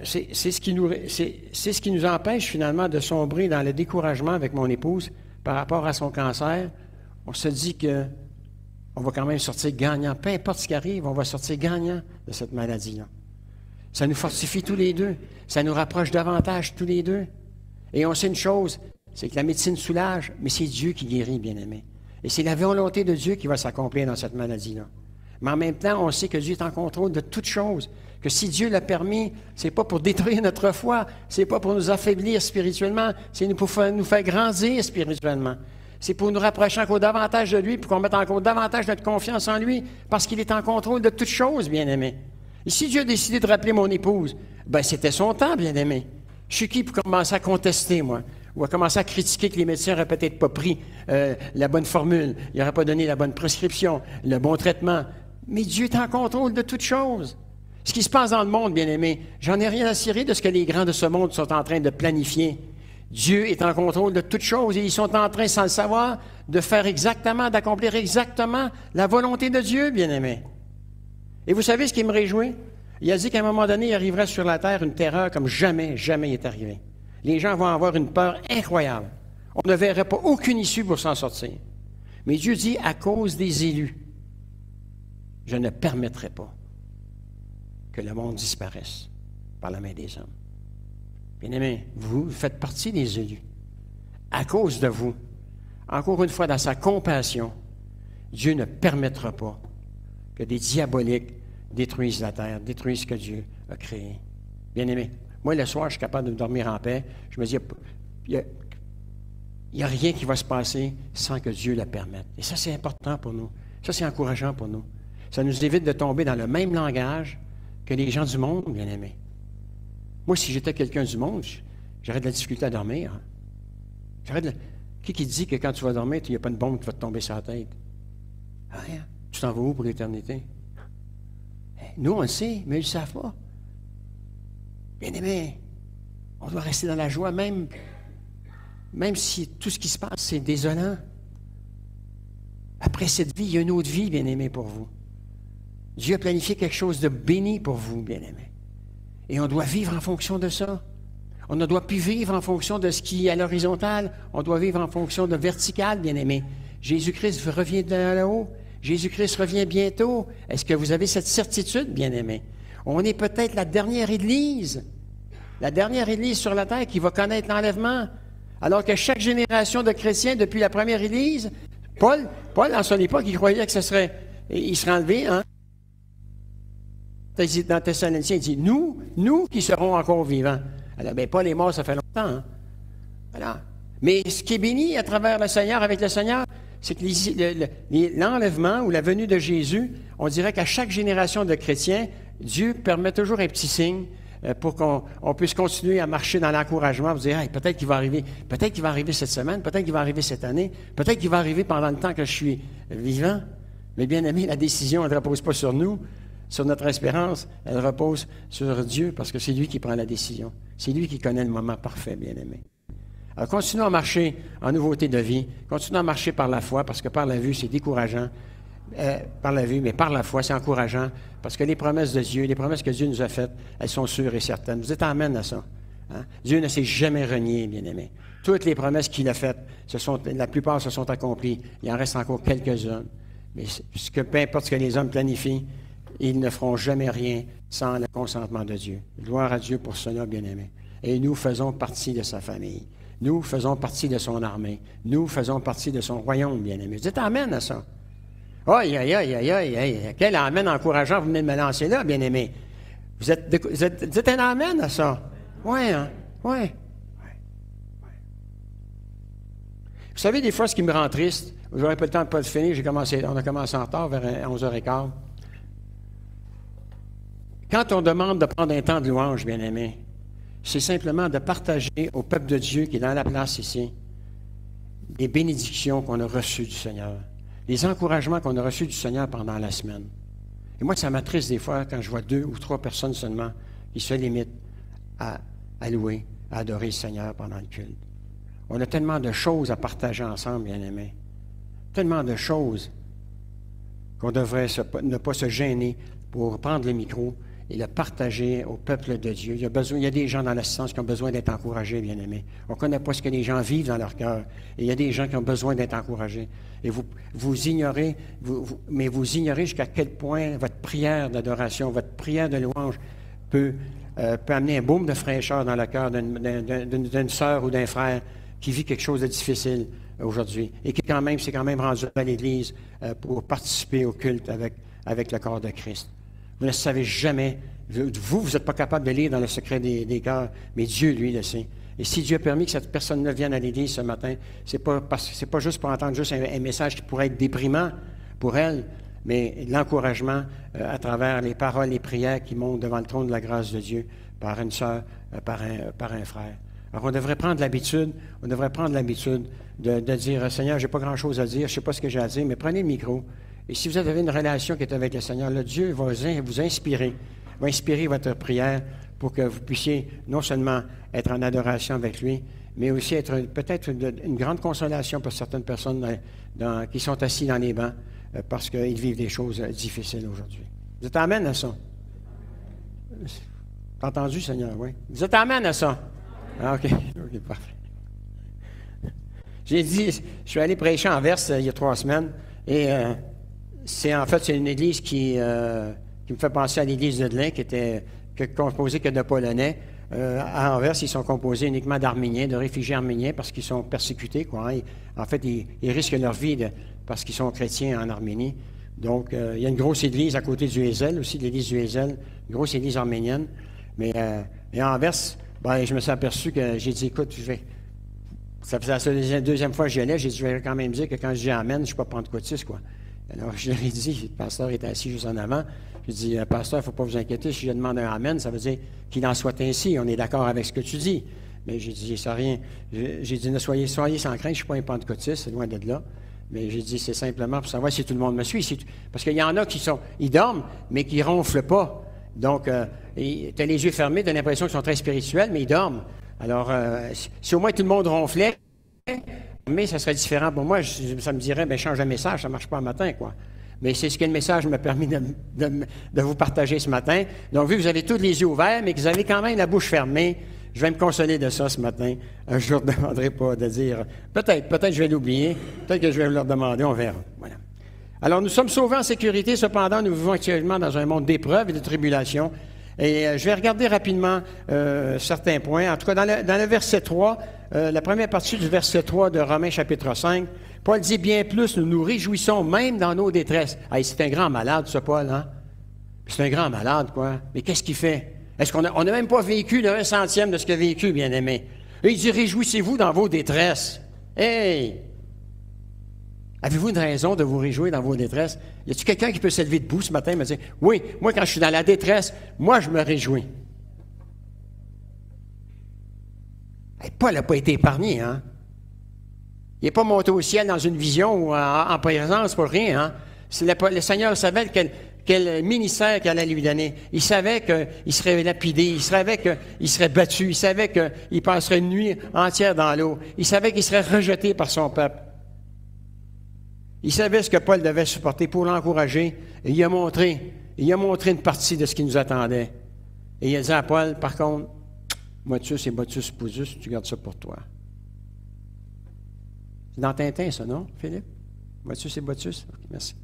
C'est ce qui nous empêche finalement de sombrer dans le découragement avec mon épouse par rapport à son cancer. On se dit que on va quand même sortir gagnant. Peu importe ce qui arrive, on va sortir gagnant de cette maladie-là. Ça nous fortifie tous les deux. Ça nous rapproche davantage tous les deux. Et on sait une chose, c'est que la médecine soulage, mais c'est Dieu qui guérit, bien-aimé. Et c'est la volonté de Dieu qui va s'accomplir dans cette maladie-là. Mais en même temps, on sait que Dieu est en contrôle de toutes choses. Que si Dieu l'a permis, c'est pas pour détruire notre foi, c'est pas pour nous affaiblir spirituellement, c'est pour nous faire grandir spirituellement. C'est pour nous rapprocher encore davantage de lui, pour qu'on mette encore davantage notre confiance en lui, parce qu'il est en contrôle de toutes choses, bien-aimé. Et si Dieu a décidé de rappeler mon épouse, ben c'était son temps, bien-aimé. Je suis qui pour commencer à contester, moi, ou à commencer à critiquer que les médecins n'auraient peut-être pas pris la bonne formule, ils n'auraient pas donné la bonne prescription, le bon traitement. Mais Dieu est en contrôle de toutes choses. Ce qui se passe dans le monde, bien-aimé, j'en ai rien à cirer de ce que les grands de ce monde sont en train de planifier. Dieu est en contrôle de toutes choses et ils sont en train, sans le savoir, de faire exactement, d'accomplir exactement la volonté de Dieu, bien-aimé. Et vous savez ce qui me réjouit? Il a dit qu'à un moment donné, il arriverait sur la terre une terreur comme jamais, jamais il est arrivé. Les gens vont avoir une peur incroyable. On ne verrait pas aucune issue pour s'en sortir. Mais Dieu dit, à cause des élus, je ne permettrai pas que le monde disparaisse par la main des hommes. Bien-aimés, vous faites partie des élus. À cause de vous, encore une fois, dans sa compassion, Dieu ne permettra pas que des diaboliques détruisent la terre, détruisent ce que Dieu a créé. Bien-aimés, moi, le soir, je suis capable de dormir en paix. Je me dis, il n'y a rien qui va se passer sans que Dieu le permette. Et ça, c'est important pour nous. Ça, c'est encourageant pour nous. Ça nous évite de tomber dans le même langage que les gens du monde, bien-aimés. Moi, si j'étais quelqu'un du monde, j'aurais de la difficulté à dormir. Qui dit que quand tu vas dormir, il n'y a pas une bombe qui va te tomber sur la tête? Rien. Tu t'en vas où pour l'éternité? Nous, on le sait, mais ils ne le savent pas. Bien-aimés, on doit rester dans la joie, même si tout ce qui se passe, c'est désolant. Après cette vie, il y a une autre vie, bien-aimés, pour vous. Dieu a planifié quelque chose de béni pour vous, bien-aimés. Et on doit vivre en fonction de ça. On ne doit plus vivre en fonction de ce qui est à l'horizontale. On doit vivre en fonction de vertical, bien-aimés. Jésus-Christ revient de là-haut. Jésus-Christ revient bientôt. Est-ce que vous avez cette certitude, bien-aimés? On est peut-être la dernière Église sur la terre qui va connaître l'enlèvement. Alors que chaque génération de chrétiens, depuis la première Église, Paul en son époque, il croyait que il serait enlevé, hein? Dans Thessaloniciens, il dit, nous qui serons encore vivants. Alors, bien, Paul est mort, ça fait longtemps, hein? Voilà. Mais ce qui est béni à travers le Seigneur, avec le Seigneur, c'est que l'enlèvement ou la venue de Jésus, on dirait qu'à chaque génération de chrétiens, Dieu permet toujours un petit signe pour qu'on puisse continuer à marcher dans l'encouragement, vous dire, hey, peut-être qu'il va arriver cette semaine, peut-être qu'il va arriver cette année, peut-être qu'il va arriver pendant le temps que je suis vivant. Mais bien aimé, la décision, elle ne repose pas sur nous, sur notre espérance, elle repose sur Dieu, parce que c'est lui qui prend la décision. C'est lui qui connaît le moment parfait, bien aimé. Alors, continuons à marcher en nouveauté de vie, continuons à marcher par la foi, parce que par la vue, c'est décourageant. Par la vue, mais par la foi, c'est encourageant, parce que les promesses de Dieu, les promesses que Dieu nous a faites, elles sont sûres et certaines. Vous êtes amène à ça. Hein? Dieu ne s'est jamais renié, bien-aimé. Toutes les promesses qu'il a faites, la plupart se sont accomplies. Il en reste encore quelques-unes. Mais peu importe ce que les hommes planifient, ils ne feront jamais rien sans le consentement de Dieu. Gloire à Dieu pour cela, bien-aimé. Et nous faisons partie de sa famille. Nous faisons partie de son armée. Nous faisons partie de son royaume, bien-aimé. Vous êtes amène à ça. Aïe, aïe, aïe, aïe, aïe, aïe. Quel amène encourageant vous venez de me lancer là, bien-aimé. Vous êtes un amène à ça. Oui, hein? Oui. Vous savez, des fois, ce qui me rend triste, je n'aurai pas le temps de pas le finir, on a commencé en retard, vers 11h15. Quand on demande de prendre un temps de louange, bien-aimé, c'est simplement de partager au peuple de Dieu qui est dans la place ici, les bénédictions qu'on a reçues du Seigneur, les encouragements qu'on a reçus du Seigneur pendant la semaine. Et moi, ça m'attriste des fois quand je vois 2 ou 3 personnes seulement qui se limitent à louer, à adorer le Seigneur pendant le culte. On a tellement de choses à partager ensemble, bien-aimés. Tellement de choses qu'on devrait ne pas se gêner pour prendre le micro et le partager au peuple de Dieu. Il y a des gens dans l'assistance qui ont besoin d'être encouragés, bien-aimés. On ne connaît pas ce que les gens vivent dans leur cœur. Et il y a des gens qui ont besoin d'être encouragés. Et vous ignorez, mais vous ignorez jusqu'à quel point votre prière d'adoration, votre prière de louange peut amener un baume de fraîcheur dans le cœur d'une sœur ou d'un frère qui vit quelque chose de difficile aujourd'hui et qui s'est quand même rendu à l'Église pour participer au culte avec le corps de Christ. Vous ne savez jamais, vous n'êtes pas capable de lire dans le secret des cœurs, mais Dieu, lui, le sait. Et si Dieu a permis que cette personne-là vienne à l'Église ce matin, c'est pas juste pour entendre juste un message qui pourrait être déprimant pour elle, mais l'encouragement à travers les paroles, les prières qui montent devant le trône de la grâce de Dieu par une sœur, par un frère. Alors, on devrait prendre l'habitude de dire, Seigneur, je n'ai pas grand-chose à dire, je ne sais pas ce que j'ai à dire, mais prenez le micro. Et si vous avez une relation qui est avec le Seigneur, là, Dieu va vous inspirer, va inspirer votre prière pour que vous puissiez non seulement être en adoration avec lui, mais aussi être peut-être une grande consolation pour certaines personnes qui sont assis dans les bancs parce qu'ils vivent des choses difficiles aujourd'hui. Vous êtes amen à ça? T'as entendu, Seigneur? Oui. Vous êtes amen à ça? Ah, OK. OK, parfait. Je suis allé prêcher en Verse il y a 3 semaines et c'est une église qui me fait penser à l'église de Delin, qui était composée que de Polonais. À Anvers, ils sont composés uniquement d'Arméniens, de réfugiés arméniens, parce qu'ils sont persécutés, quoi. En fait, ils risquent leur vie parce qu'ils sont chrétiens en Arménie. Donc, il y a une grosse église à côté du Hézel, aussi de l'église du Hézel, une grosse église arménienne. Mais à Anvers, je me suis aperçu que j'ai dit, écoute, ça faisait la deuxième fois que j'y allais, j'ai dit, je vais quand même dire que quand je dis amen, je ne suis pas pentecôtiste, quoi. Alors, je leur ai dit, le pasteur était assis juste en avant. Je dis, pasteur, il ne faut pas vous inquiéter, si je demande un amen, ça veut dire qu'il en soit ainsi, on est d'accord avec ce que tu dis. Mais j'ai dit, ça rien. J'ai dit, soyez sans crainte, je ne suis pas un pentecôtiste, c'est loin de là. Mais j'ai dit, c'est simplement pour savoir si tout le monde me suit. Parce qu'il y en a ils dorment, mais qui ne ronflent pas. Donc, tu as les yeux fermés, tu as l'impression qu'ils sont très spirituels, mais ils dorment. Alors, si au moins tout le monde ronflait, mais ça serait différent pour moi. Ça me dirait, change de message, ça ne marche pas le matin, quoi. Mais c'est ce que le message m'a permis de vous partager ce matin. Donc, vu que vous avez tous les yeux ouverts, mais que vous avez quand même la bouche fermée, je vais me consoler de ça ce matin. Je ne leur demanderai pas de dire, peut-être je vais l'oublier, peut-être que je vais leur demander, on verra. Voilà. Alors, nous sommes sauvés en sécurité, cependant, nous vivons actuellement dans un monde d'épreuves et de tribulations. Et je vais regarder rapidement certains points. En tout cas, dans le verset 3, la première partie du verset 3 de Romains chapitre 5, Paul dit, bien plus, nous nous réjouissons même dans nos détresses. Hey, c'est un grand malade, ce Paul, hein? C'est un grand malade, quoi. Mais qu'est-ce qu'il fait? Est-ce qu'on n'a même pas vécu le 1/100 de ce qu'il a vécu, bien-aimé? Et il dit, réjouissez-vous dans vos détresses. Hey! Avez-vous une raison de vous réjouir dans vos détresses? Y a-t-il quelqu'un qui peut s'élever debout ce matin et me dire, oui, moi, quand je suis dans la détresse, moi, je me réjouis. Hey, Paul n'a pas été épargné, hein? Il n'est pas monté au ciel dans une vision ou en présence pour rien, hein? Le Seigneur savait quel ministère qu'il allait lui donner. Il savait qu'il serait lapidé, il savait qu'il serait battu, il savait qu'il passerait une nuit entière dans l'eau, il savait qu'il serait rejeté par son peuple. Il savait ce que Paul devait supporter pour l'encourager, et il a montré une partie de ce qui nous attendait. Et il a dit à Paul, par contre, Motus et Motus Pousus, tu gardes ça pour toi. C'est dans Tintin, ça, non, Philippe? Motus et Motus? OK, merci.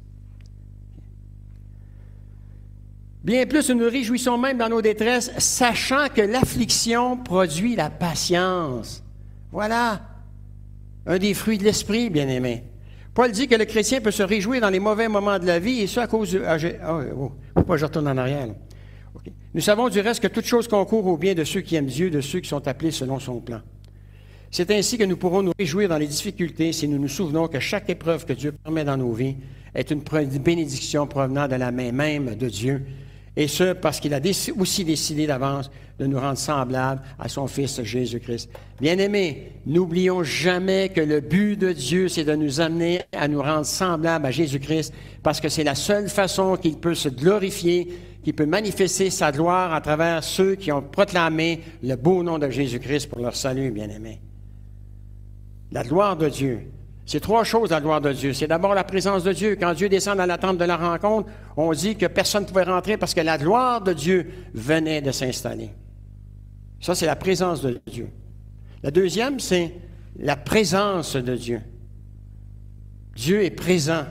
Bien plus, nous nous réjouissons même dans nos détresses, sachant que l'affliction produit la patience. Voilà un des fruits de l'esprit, bien-aimé. Paul dit que le chrétien peut se réjouir dans les mauvais moments de la vie, et ça à cause de... faut pas que je retourne en arrière. Okay. Nous savons du reste que toute chose concourt au bien de ceux qui aiment Dieu, de ceux qui sont appelés selon son plan. C'est ainsi que nous pourrons nous réjouir dans les difficultés si nous nous souvenons que chaque épreuve que Dieu permet dans nos vies est une bénédiction provenant de la main même de Dieu. Et ce, parce qu'il a aussi décidé d'avance de nous rendre semblables à son Fils Jésus-Christ. Bien-aimés, n'oublions jamais que le but de Dieu, c'est de nous amener à nous rendre semblables à Jésus-Christ, parce que c'est la seule façon qu'il peut se glorifier, qu'il peut manifester sa gloire à travers ceux qui ont proclamé le beau nom de Jésus-Christ pour leur salut, bien-aimés. La gloire de Dieu. C'est 3 choses, la gloire de Dieu. C'est d'abord la présence de Dieu. Quand Dieu descend dans la tente de la rencontre, on dit que personne ne pouvait rentrer parce que la gloire de Dieu venait de s'installer. Ça, c'est la présence de Dieu. La deuxième, c'est la présence de Dieu. Dieu est présent.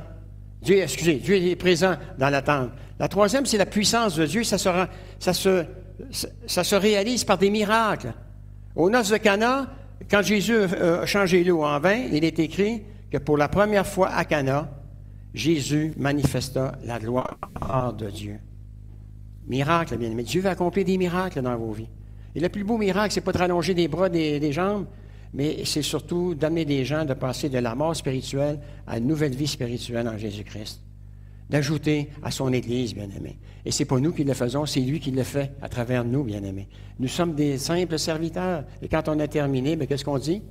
Dieu est présent dans la tente. La troisième, c'est la puissance de Dieu. Ça se réalise par des miracles. Aux noces de Cana, quand Jésus a changé l'eau en vin, il est écrit que pour la première fois à Cana, Jésus manifesta la gloire de Dieu. Miracle, bien aimé. Dieu va accomplir des miracles dans vos vies. Et le plus beau miracle, c'est pas de rallonger des bras, des jambes, mais c'est surtout d'amener des gens de passer de la mort spirituelle à une nouvelle vie spirituelle en Jésus-Christ. D'ajouter à son Église, bien-aimés. Et ce n'est pas nous qui le faisons, c'est lui qui le fait à travers nous, bien-aimés. Nous sommes des simples serviteurs. Et quand on a terminé, bien, qu'est-ce qu'on dit?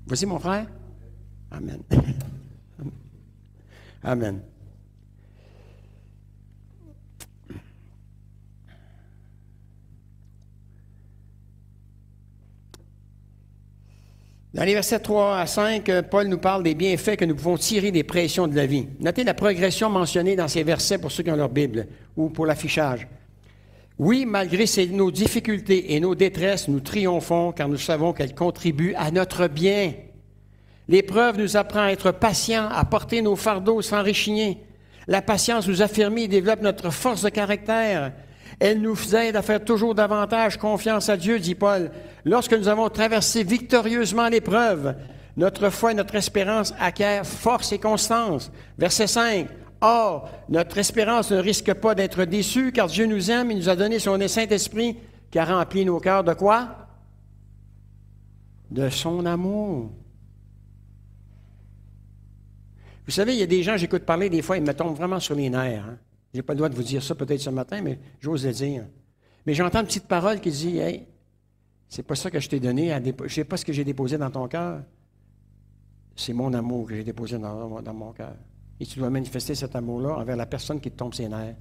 Vas-y, mon frère. Amen. Amen. Dans les versets 3 à 5, Paul nous parle des bienfaits que nous pouvons tirer des pressions de la vie. Notez la progression mentionnée dans ces versets pour ceux qui ont leur Bible ou pour l'affichage. Oui, malgré nos difficultés et nos détresses, nous triomphons car nous savons qu'elles contribuent à notre bien. L'épreuve nous apprend à être patients, à porter nos fardeaux sans réchigner. La patience nous affermit et développe notre force de caractère. Elle nous aide à faire toujours davantage confiance à Dieu, dit Paul. Lorsque nous avons traversé victorieusement l'épreuve, notre foi et notre espérance acquièrent force et constance. Verset 5. Or, notre espérance ne risque pas d'être déçue, car Dieu nous aime et nous a donné son Saint-Esprit qui a rempli nos cœurs de quoi? De son amour. Vous savez, il y a des gens, j'écoute parler des fois, ils me tombent vraiment sur les nerfs. Hein? Je n'ai pas le droit de vous dire ça peut-être ce matin, mais j'ose le dire. Mais j'entends une petite parole qui dit, « Hey, c'est pas ça que je t'ai donné, je ne sais pas ce que j'ai déposé dans ton cœur. C'est mon amour que j'ai déposé dans mon cœur. Et tu dois manifester cet amour-là envers la personne qui te tombe ses nerfs. »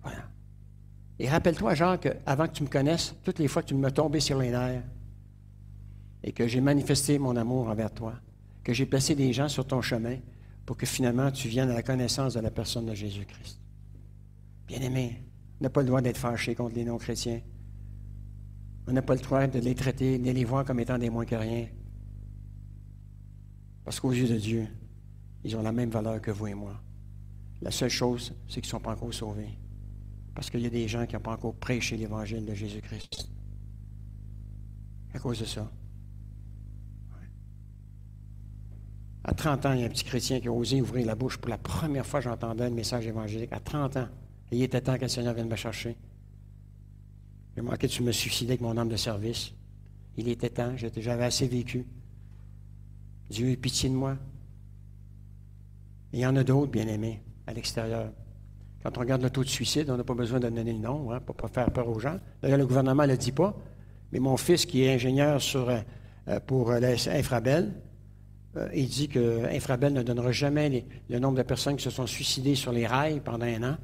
Voilà. Et rappelle-toi, Jacques, avant que tu me connaisses, toutes les fois que tu me tombé sur les nerfs et que j'ai manifesté mon amour envers toi, que j'ai placé des gens sur ton chemin pour que finalement tu viennes à la connaissance de la personne de Jésus-Christ. Bien-aimé, on n'a pas le droit d'être fâché contre les non-chrétiens. On n'a pas le droit de les traiter, de les voir comme étant des moins que rien. Parce qu'aux yeux de Dieu, ils ont la même valeur que vous et moi. La seule chose, c'est qu'ils ne sont pas encore sauvés. Parce qu'il y a des gens qui n'ont pas encore prêché l'Évangile de Jésus-Christ. À cause de ça. À 30 ans, il y a un petit chrétien qui a osé ouvrir la bouche. Pour la première fois, j'entendais le message évangélique. À 30 ans. Et il était temps que le Seigneur vienne me chercher. J'ai manqué de me suicider avec mon âme de service. Il était temps. J'avais assez vécu. Dieu a eu pitié de moi. Et il y en a d'autres, bien-aimés, à l'extérieur. Quand on regarde le taux de suicide, on n'a pas besoin de donner le nom, hein, pour ne pas faire peur aux gens. D'ailleurs, le gouvernement ne le dit pas. Mais mon fils, qui est ingénieur pour l'Infrabel, il dit qu'Infrabel ne donnera jamais le nombre de personnes qui se sont suicidées sur les rails pendant 1 an,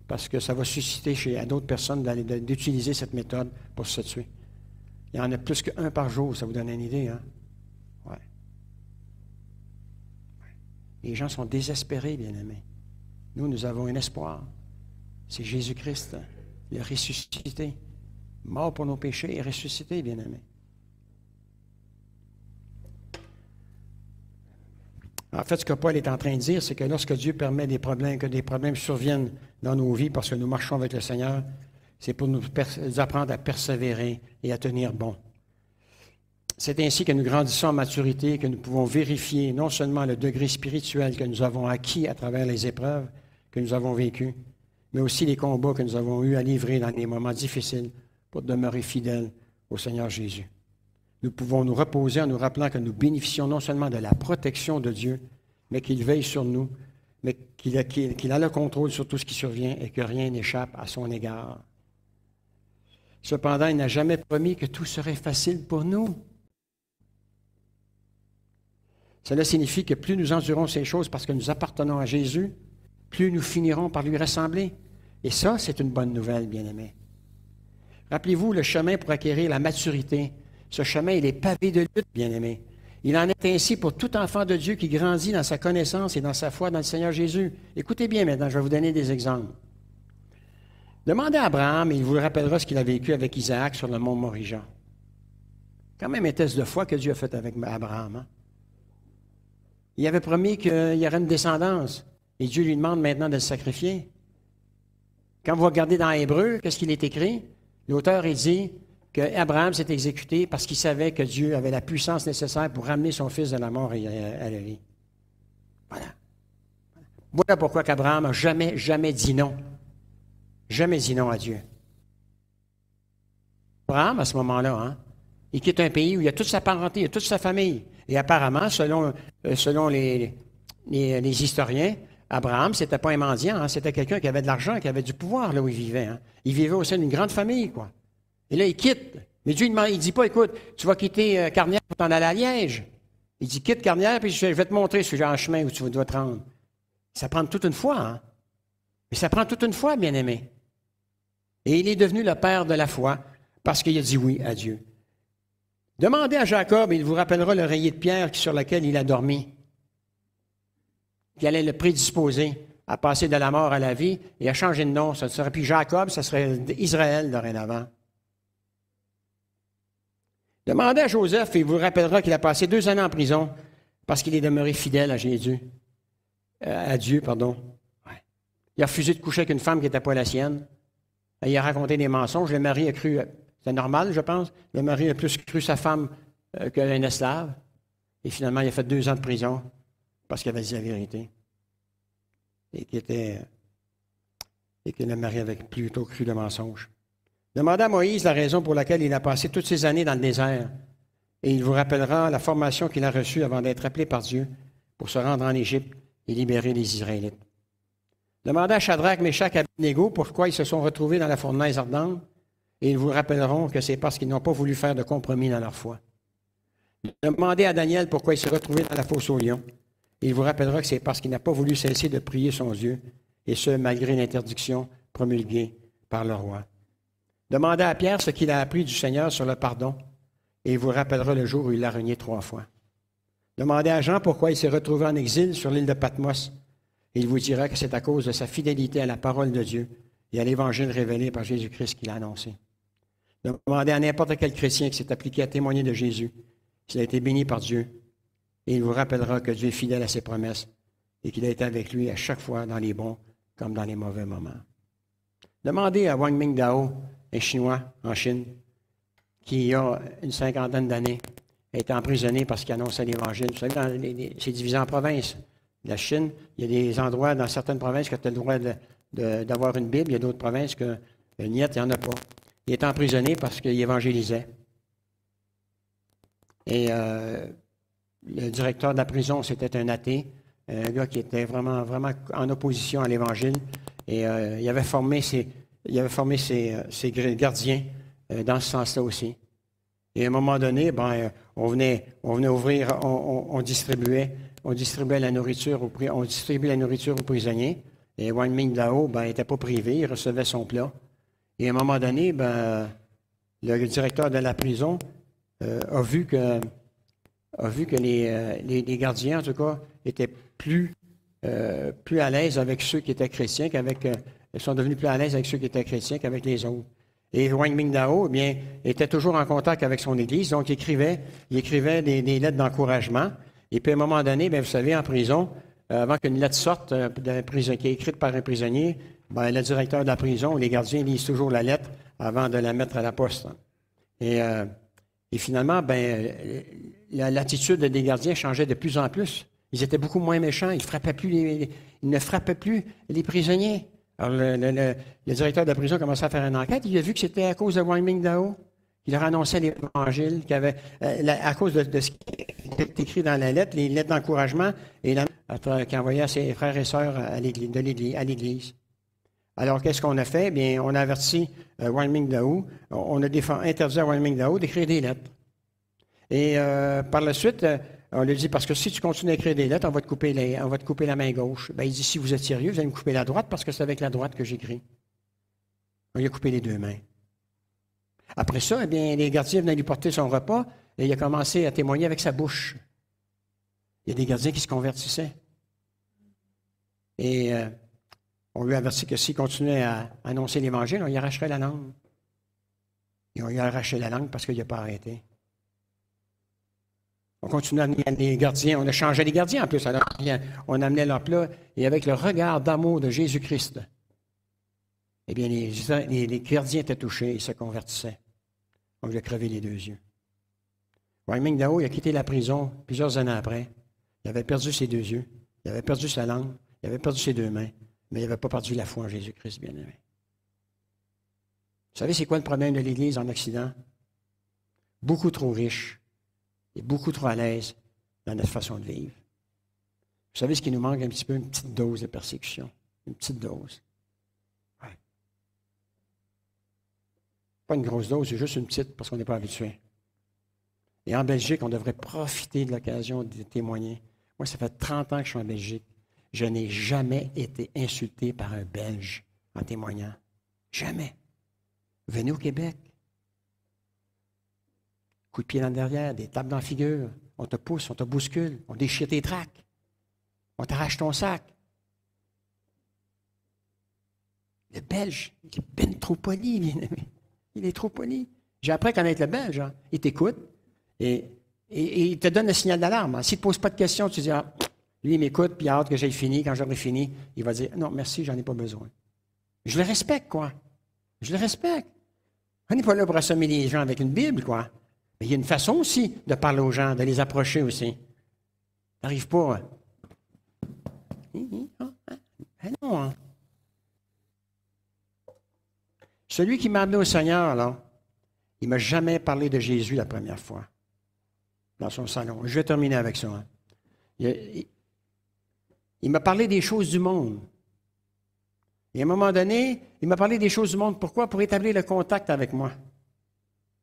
parce que ça va susciter à d'autres personnes d'utiliser cette méthode pour se tuer. Il y en a plus qu'1 par jour, ça vous donne une idée, hein? Ouais. Les gens sont désespérés, bien-aimés. Nous avons un espoir. C'est Jésus-Christ, le ressuscité, mort pour nos péchés et ressuscité, bien-aimés. En fait, ce que Paul est en train de dire, c'est que lorsque Dieu permet que des problèmes surviennent dans nos vies parce que nous marchons avec le Seigneur, c'est pour nous apprendre à persévérer et à tenir bon. C'est ainsi que nous grandissons en maturité et que nous pouvons vérifier non seulement le degré spirituel que nous avons acquis à travers les épreuves que nous avons vécues, mais aussi les combats que nous avons eus à livrer dans les moments difficiles pour demeurer fidèles au Seigneur Jésus. Nous pouvons nous reposer en nous rappelant que nous bénéficions non seulement de la protection de Dieu, mais qu'il veille sur nous, mais qu'il a le contrôle sur tout ce qui survient et que rien n'échappe à son égard. Cependant, il n'a jamais promis que tout serait facile pour nous. Cela signifie que plus nous endurons ces choses parce que nous appartenons à Jésus, plus nous finirons par lui ressembler. Et ça, c'est une bonne nouvelle, bien-aimés. Rappelez-vous le chemin pour acquérir la maturité. Ce chemin, il est pavé de luttes, bien-aimés. Il en est ainsi pour tout enfant de Dieu qui grandit dans sa connaissance et dans sa foi dans le Seigneur Jésus. Écoutez bien maintenant, je vais vous donner des exemples. Demandez à Abraham, et il vous rappellera ce qu'il a vécu avec Isaac sur le mont Moriah. Quand même était-ce de foi que Dieu a fait avec Abraham. Hein? Il avait promis qu'il y aurait une descendance, et Dieu lui demande maintenant de le sacrifier. Quand vous regardez dans Hébreu, qu'est-ce qu'il est écrit? L'auteur, il dit qu'Abraham s'est exécuté parce qu'il savait que Dieu avait la puissance nécessaire pour ramener son fils de la mort à la vie. Voilà. Voilà pourquoi qu'Abraham n'a jamais dit non. jamais dit non à Dieu. Abraham, à ce moment-là, hein, il quitte un pays où il y a toute sa parenté, il y a toute sa famille. Et apparemment, selon les historiens, Abraham, c'était pas un mendiant, hein, c'était quelqu'un qui avait de l'argent, qui avait du pouvoir là où il vivait. Hein. Il vivait au sein d'une grande famille, quoi. Et là, il quitte. Mais Dieu, il ne dit pas, écoute, tu vas quitter Carnière pour t'en aller à Liège. Il dit, quitte Carnière, puis je vais te montrer ce genre de chemin où tu dois te rendre. Ça prend toute une foi, hein. Mais ça prend toute une foi, bien-aimé. Et il est devenu le père de la foi parce qu'il a dit oui à Dieu. Demandez à Jacob, et il vous rappellera l'oreiller de pierre sur laquelle il a dormi, qui allait le prédisposer à passer de la mort à la vie et à changer de nom. Ça ne serait plus Jacob, ça serait Israël dorénavant. Demandez à Joseph, et il vous rappellera qu'il a passé 2 années en prison parce qu'il est demeuré fidèle à Jésus, à Dieu, pardon. Ouais. Il a refusé de coucher avec une femme qui n'était pas la sienne. Il a raconté des mensonges. Le mari a cru, c'est normal, je pense, le mari a plus cru sa femme qu'un esclave. Et finalement, il a fait 2 ans de prison parce qu'il avait dit la vérité. Et que le mari avait plutôt cru le mensonge. Demandez à Moïse la raison pour laquelle il a passé toutes ces années dans le désert. Et il vous rappellera la formation qu'il a reçue avant d'être appelé par Dieu pour se rendre en Égypte et libérer les Israélites. Demandez à Shadrach, Meshach et Abednego pourquoi ils se sont retrouvés dans la fournaise ardente. Et ils vous rappelleront que c'est parce qu'ils n'ont pas voulu faire de compromis dans leur foi. Demandez à Daniel pourquoi il s'est retrouvé dans la fosse aux lions. Et il vous rappellera que c'est parce qu'il n'a pas voulu cesser de prier son Dieu, et ce, malgré l'interdiction promulguée par le roi. Demandez à Pierre ce qu'il a appris du Seigneur sur le pardon, et il vous rappellera le jour où il l'a renié 3 fois. Demandez à Jean pourquoi il s'est retrouvé en exil sur l'île de Patmos, et il vous dira que c'est à cause de sa fidélité à la parole de Dieu et à l'Évangile révélé par Jésus-Christ qu'il a annoncé. Demandez à n'importe quel chrétien qui s'est appliqué à témoigner de Jésus s'il a été béni par Dieu, et il vous rappellera que Dieu est fidèle à ses promesses et qu'il a été avec lui à chaque fois dans les bons comme dans les mauvais moments. Demandez à Wang Mingdao, un Chinois en Chine, qui, il y a une 50aine d'années, a été emprisonné parce qu'il annonçait l'Évangile. Vous savez, c'est divisé en provinces. La Chine, il y a des endroits dans certaines provinces que tu as le droit d'avoir une Bible, il y a d'autres provinces que niet, il n'y en a pas. Il est emprisonné parce qu'il évangélisait. Et le directeur de la prison, c'était un athée, un gars qui était vraiment en opposition à l'Évangile. Et il avait formé ses gardiens dans ce sens-là aussi. Et à un moment donné, on venait ouvrir, on distribuait la nourriture aux prisonniers. Et Wang Mingdao n'était pas privé, il recevait son plat. Et à un moment donné, le directeur de la prison a vu que les gardiens, en tout cas, étaient plus à l'aise avec ceux qui étaient chrétiens ils sont devenus plus à l'aise avec ceux qui étaient chrétiens qu'avec les autres. Et Wang Mingdao, était toujours en contact avec son Église, donc il écrivait des lettres d'encouragement. Et puis à un moment donné, vous savez, en prison, avant qu'une lettre sorte qui est écrite par un prisonnier, le directeur de la prison ou les gardiens lisent toujours la lettre avant de la mettre à la poste. Et finalement, l'attitude des gardiens changeait de plus en plus. Ils étaient beaucoup moins méchants, ils ne frappaient plus les prisonniers. Alors, le directeur de la prison commençait à faire une enquête. Il a vu que c'était à cause de Wang Mingdao. Il leur annonçait l'Évangile, à cause de ce qui était écrit dans la lettre, les lettres d'encouragement, et qu'il envoyait à ses frères et sœurs à l'Église. Alors, qu'est-ce qu'on a fait? Bien, on a averti Wang Mingdao, on a interdit à Wang Mingdao d'écrire des lettres. Et par la suite, on lui dit, parce que si tu continues à écrire des lettres, on va te couper la main gauche. Il dit, si vous êtes sérieux, vous allez me couper la droite, parce que c'est avec la droite que j'écris. On lui a coupé les 2 mains. Après ça, les gardiens venaient lui porter son repas, et il a commencé à témoigner avec sa bouche. Il y a des gardiens qui se convertissaient. Et on lui a averti que s'il continuait à annoncer l'Évangile, on lui arracherait la langue. Et on lui a arraché la langue parce qu'il n'a pas arrêté. On continuait à amener les gardiens, on a changé les gardiens en plus. Alors, on amenait leur plat, et avec le regard d'amour de Jésus-Christ, les gardiens étaient touchés, ils se convertissaient. On lui a crevé les 2 yeux. Wang Mingdao, il a quitté la prison plusieurs années après. Il avait perdu ses 2 yeux, il avait perdu sa langue, il avait perdu ses 2 mains, mais il n'avait pas perdu la foi en Jésus-Christ, bien-aimé. Vous savez, c'est quoi le problème de l'Église en Occident? Beaucoup trop riche et beaucoup trop à l'aise dans notre façon de vivre. Vous savez ce qui nous manque un petit peu? Une petite dose de persécution. Une petite dose. Ouais. Pas une grosse dose, c'est juste une petite parce qu'on n'est pas habitué. Et en Belgique, on devrait profiter de l'occasion de témoigner. Moi, ça fait 30 ans que je suis en Belgique. Je n'ai jamais été insulté par un Belge en témoignant. Jamais. Venez au Québec. Coup de pied dans le derrière, des tapes dans la figure. On te pousse, on te bouscule, on déchire tes tracts. On t'arrache ton sac. Le Belge, il est ben trop poli, bien aimé. Il est trop poli. J'ai appris à connaître le Belge. Hein. Il t'écoute et il te donne le signal d'alarme. Hein. S'il ne te pose pas de questions, tu dis, ah, lui, il m'écoute, puis il a hâte que j'aille fini. Quand j'aurai fini, il va dire, non, merci, j'en ai pas besoin. Je le respecte, quoi. Je le respecte. On n'est pas là pour assommer les gens avec une Bible, quoi. Mais il y a une façon aussi de parler aux gens, de les approcher aussi. T'arrives pas. Non, hein. Celui qui m'a amené au Seigneur, là, il ne m'a jamais parlé de Jésus la première fois dans son salon. Je vais terminer avec ça. Hein. Il m'a parlé des choses du monde. Et à un moment donné, il m'a parlé des choses du monde. Pourquoi? Pour établir le contact avec moi.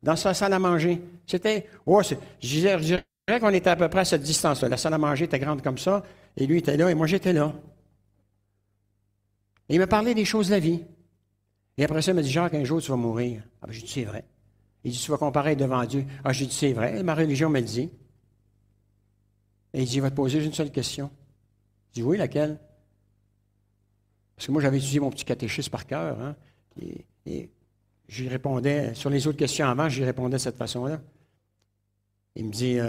Dans sa salle à manger. C'était, je dirais qu'on était à peu près à cette distance-là. La salle à manger était grande comme ça, et lui était là, et moi j'étais là. Et il m'a parlé des choses de la vie. Et après ça, il m'a dit, Jacques, un jour tu vas mourir. Ah ben, j'ai dit, c'est vrai. Il dit, tu vas comparaître devant Dieu. Ah, j'ai dit, c'est vrai. Ma religion me le dit. Et il dit, il va te poser une seule question. Je dis, oui, laquelle? Parce que moi, j'avais étudié mon petit catéchisme par cœur, hein, et j'y répondais, sur les autres questions avant, j'y répondais de cette façon-là. Il me dit,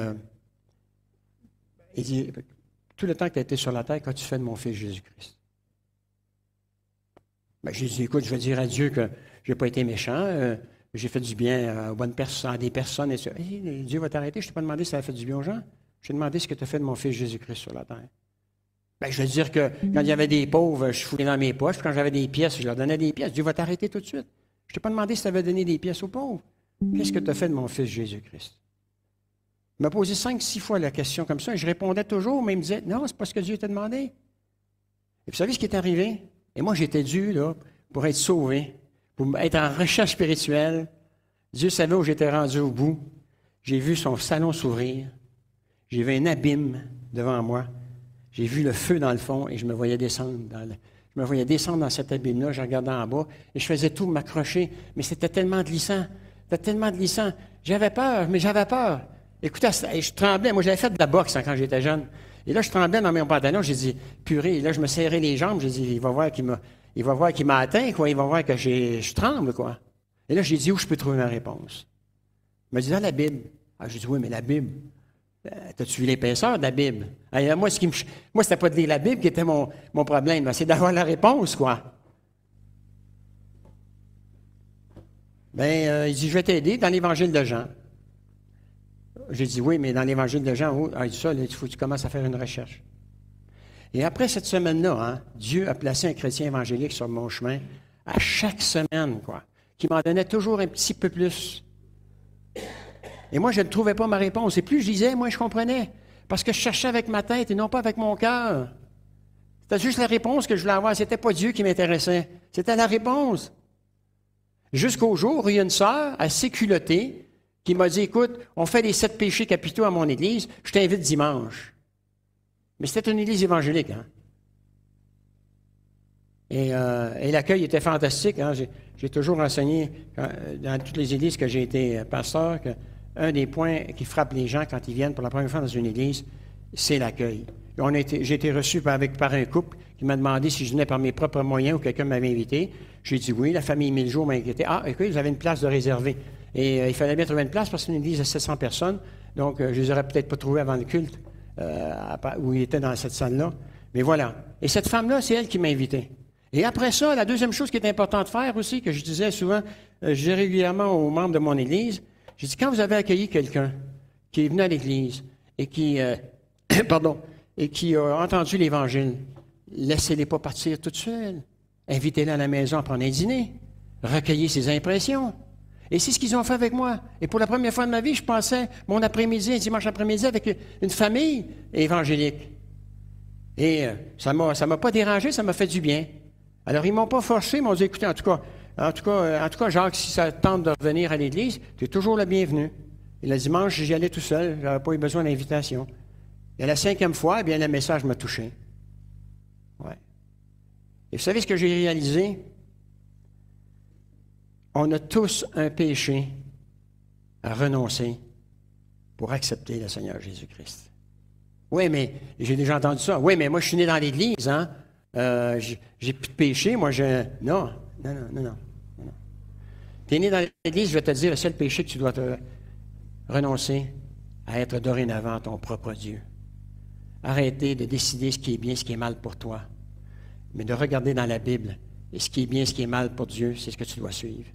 tout le temps que tu as été sur la terre, qu'as-tu fait de mon fils Jésus-Christ? Ben, j'ai dit, écoute, je vais dire à Dieu que je n'ai pas été méchant, j'ai fait du bien aux bonnes personnes, à des personnes, et ça. Dieu va t'arrêter, je ne t'ai pas demandé si ça a fait du bien aux gens. Je t'ai demandé ce que tu as fait de mon fils Jésus-Christ sur la terre. Ben, je veux dire que quand il y avait des pauvres, je fouillais dans mes poches, puis quand j'avais des pièces, je leur donnais des pièces. Dieu va t'arrêter tout de suite. Je ne t'ai pas demandé si tu avais donné des pièces aux pauvres. Qu'est-ce que tu as fait de mon fils Jésus-Christ? Il m'a posé 5-6 fois la question comme ça, et je répondais toujours, mais il me disait, non, c'est pas ce que Dieu t'a demandé. Et vous savez ce qui est arrivé? Et moi, j'étais dû là, pour être sauvé, pour être en recherche spirituelle. Dieu savait où j'étais rendu au bout. J'ai vu son salon s'ouvrir. J'ai vu un abîme devant moi. J'ai vu le feu dans le fond et je me voyais descendre dans cet abîme-là, je regardais en bas et je faisais tout m'accrocher, mais c'était tellement glissant. C'était tellement glissant. J'avais peur, mais j'avais peur. Écoutez, je tremblais. Moi, j'avais fait de la boxe quand j'étais jeune. Et là, je tremblais dans mes pantalons. J'ai dit, purée. Et là, je me serrais les jambes. J'ai dit, il va voir qu'il m'a atteint, quoi. Il va voir que je tremble, quoi. Et là, j'ai dit, où je peux trouver ma réponse? Il m'a dit, dans la Bible. Ah, j'ai dit, oui, mais la Bible. T'as-tu vu l'épaisseur de la Bible? Alors, moi, c'était pas de lire la Bible qui était mon problème. C'est d'avoir la réponse, quoi. Bien, il dit, je vais t'aider dans l'Évangile de Jean. J'ai dit, oui, mais dans l'Évangile de Jean, il dit ça, il faut que tu commences à faire une recherche. Et après cette semaine-là, hein, Dieu a placé un chrétien évangélique sur mon chemin à chaque semaine, quoi, qui m'en donnait toujours un petit peu plus. Et moi, je ne trouvais pas ma réponse. Et plus je lisais, moins je comprenais. Parce que je cherchais avec ma tête et non pas avec mon cœur. C'était juste la réponse que je voulais avoir. C'était pas Dieu qui m'intéressait. C'était la réponse. Jusqu'au jour où il y a une sœur assez culottée qui m'a dit, écoute, on fait les 7 péchés capitaux à mon église, je t'invite dimanche. Mais c'était une église évangélique, hein. Et l'accueil était fantastique. Hein. J'ai toujours enseigné dans toutes les églises que j'ai été pasteur qu'un des points qui frappe les gens quand ils viennent pour la première fois dans une église, c'est l'accueil. J'ai été reçu par un couple qui m'a demandé si je venais par mes propres moyens ou quelqu'un m'avait invité. J'ai dit oui, la famille 1000 jours m'a inquiété. Ah, écoutez, vous avez une place de réservée. Et il fallait bien trouver une place parce que c'est une église de 700 personnes. Donc, je les aurais peut-être pas trouvés avant le culte où ils étaient dans cette salle-là. Mais voilà. Et cette femme-là, c'est elle qui m'a invité. Et après ça, la deuxième chose qui est importante de faire aussi, que je disais souvent, je disais régulièrement aux membres de mon Église, j'ai dit, quand vous avez accueilli quelqu'un qui est venu à l'Église et qui a entendu l'Évangile, laissez-les pas partir tout seuls. Invitez-les à la maison à prendre un dîner. recueillir ses impressions. Et c'est ce qu'ils ont fait avec moi. Et pour la première fois de ma vie, je passais mon après-midi, un dimanche après-midi, avec une famille évangélique. Et ça m'a pas dérangé, ça m'a fait du bien. Alors, ils m'ont pas forcé, ils m'ont dit, écoutez, en tout cas, Jacques, si ça te tente de revenir à l'Église, tu es toujours le bienvenu. Et le dimanche, j'y allais tout seul, je n'avais pas eu besoin d'invitation. Et la 5e fois, eh bien, le message m'a touché. Ouais. Et vous savez ce que j'ai réalisé? On a tous un péché à renoncer pour accepter le Seigneur Jésus-Christ. Oui, mais j'ai déjà entendu ça. Oui, mais moi, je suis né dans l'Église, hein? J'ai plus de péché, moi, Non. Tu es né dans l'Église, je vais te dire, le seul péché que tu dois te renoncer à être dorénavant ton propre Dieu. Arrêter de décider ce qui est bien, ce qui est mal pour toi, mais de regarder dans la Bible, et ce qui est bien, ce qui est mal pour Dieu, c'est ce que tu dois suivre.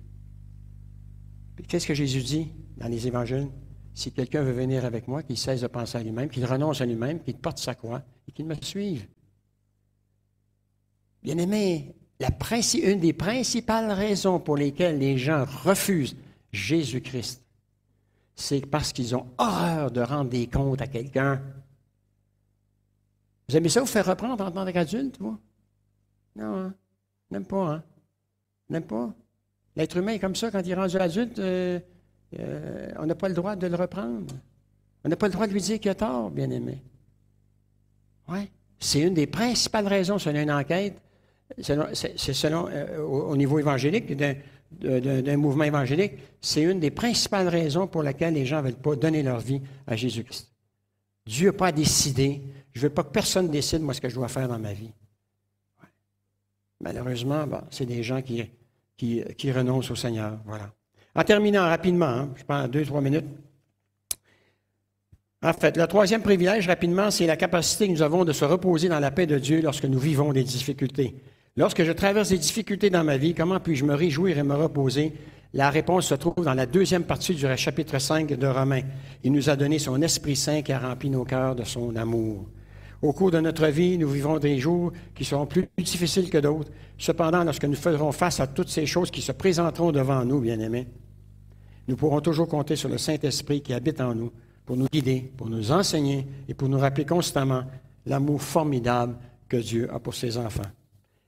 Puis qu'est-ce que Jésus dit dans les Évangiles? Si quelqu'un veut venir avec moi, qu'il cesse de penser à lui-même, qu'il renonce à lui-même, qu'il porte sa croix et qu'il me suive. Bien-aimé, une des principales raisons pour lesquelles les gens refusent Jésus-Christ, c'est parce qu'ils ont horreur de rendre des comptes à quelqu'un. Vous aimez ça vous faire reprendre en tant qu'adulte, vous? Non, hein? N'aime pas, hein? N'aime pas. L'être humain est comme ça, quand il est rendu adulte, on n'a pas le droit de le reprendre. On n'a pas le droit de lui dire qu'il a tort, bien-aimé. Oui. C'est une des principales raisons, selon une enquête, au niveau évangélique, d'un mouvement évangélique, c'est une des principales raisons pour lesquelles les gens ne veulent pas donner leur vie à Jésus-Christ. Dieu n'a pas à décider. Je ne veux pas que personne décide, moi, ce que je dois faire dans ma vie. Ouais. Malheureusement, c'est des gens qui renoncent au Seigneur. Voilà. En terminant rapidement, hein, je prends 2-3 minutes. En fait, le 3e privilège, rapidement, c'est la capacité que nous avons de se reposer dans la paix de Dieu lorsque nous vivons des difficultés. Lorsque je traverse des difficultés dans ma vie, comment puis-je me réjouir et me reposer? La réponse se trouve dans la 2e partie du chapitre 5 de Romains. Il nous a donné son Esprit Saint qui a rempli nos cœurs de son amour. Au cours de notre vie, nous vivrons des jours qui seront plus difficiles que d'autres. Cependant, lorsque nous ferons face à toutes ces choses qui se présenteront devant nous, bien-aimés, nous pourrons toujours compter sur le Saint-Esprit qui habite en nous pour nous guider, pour nous enseigner et pour nous rappeler constamment l'amour formidable que Dieu a pour ses enfants.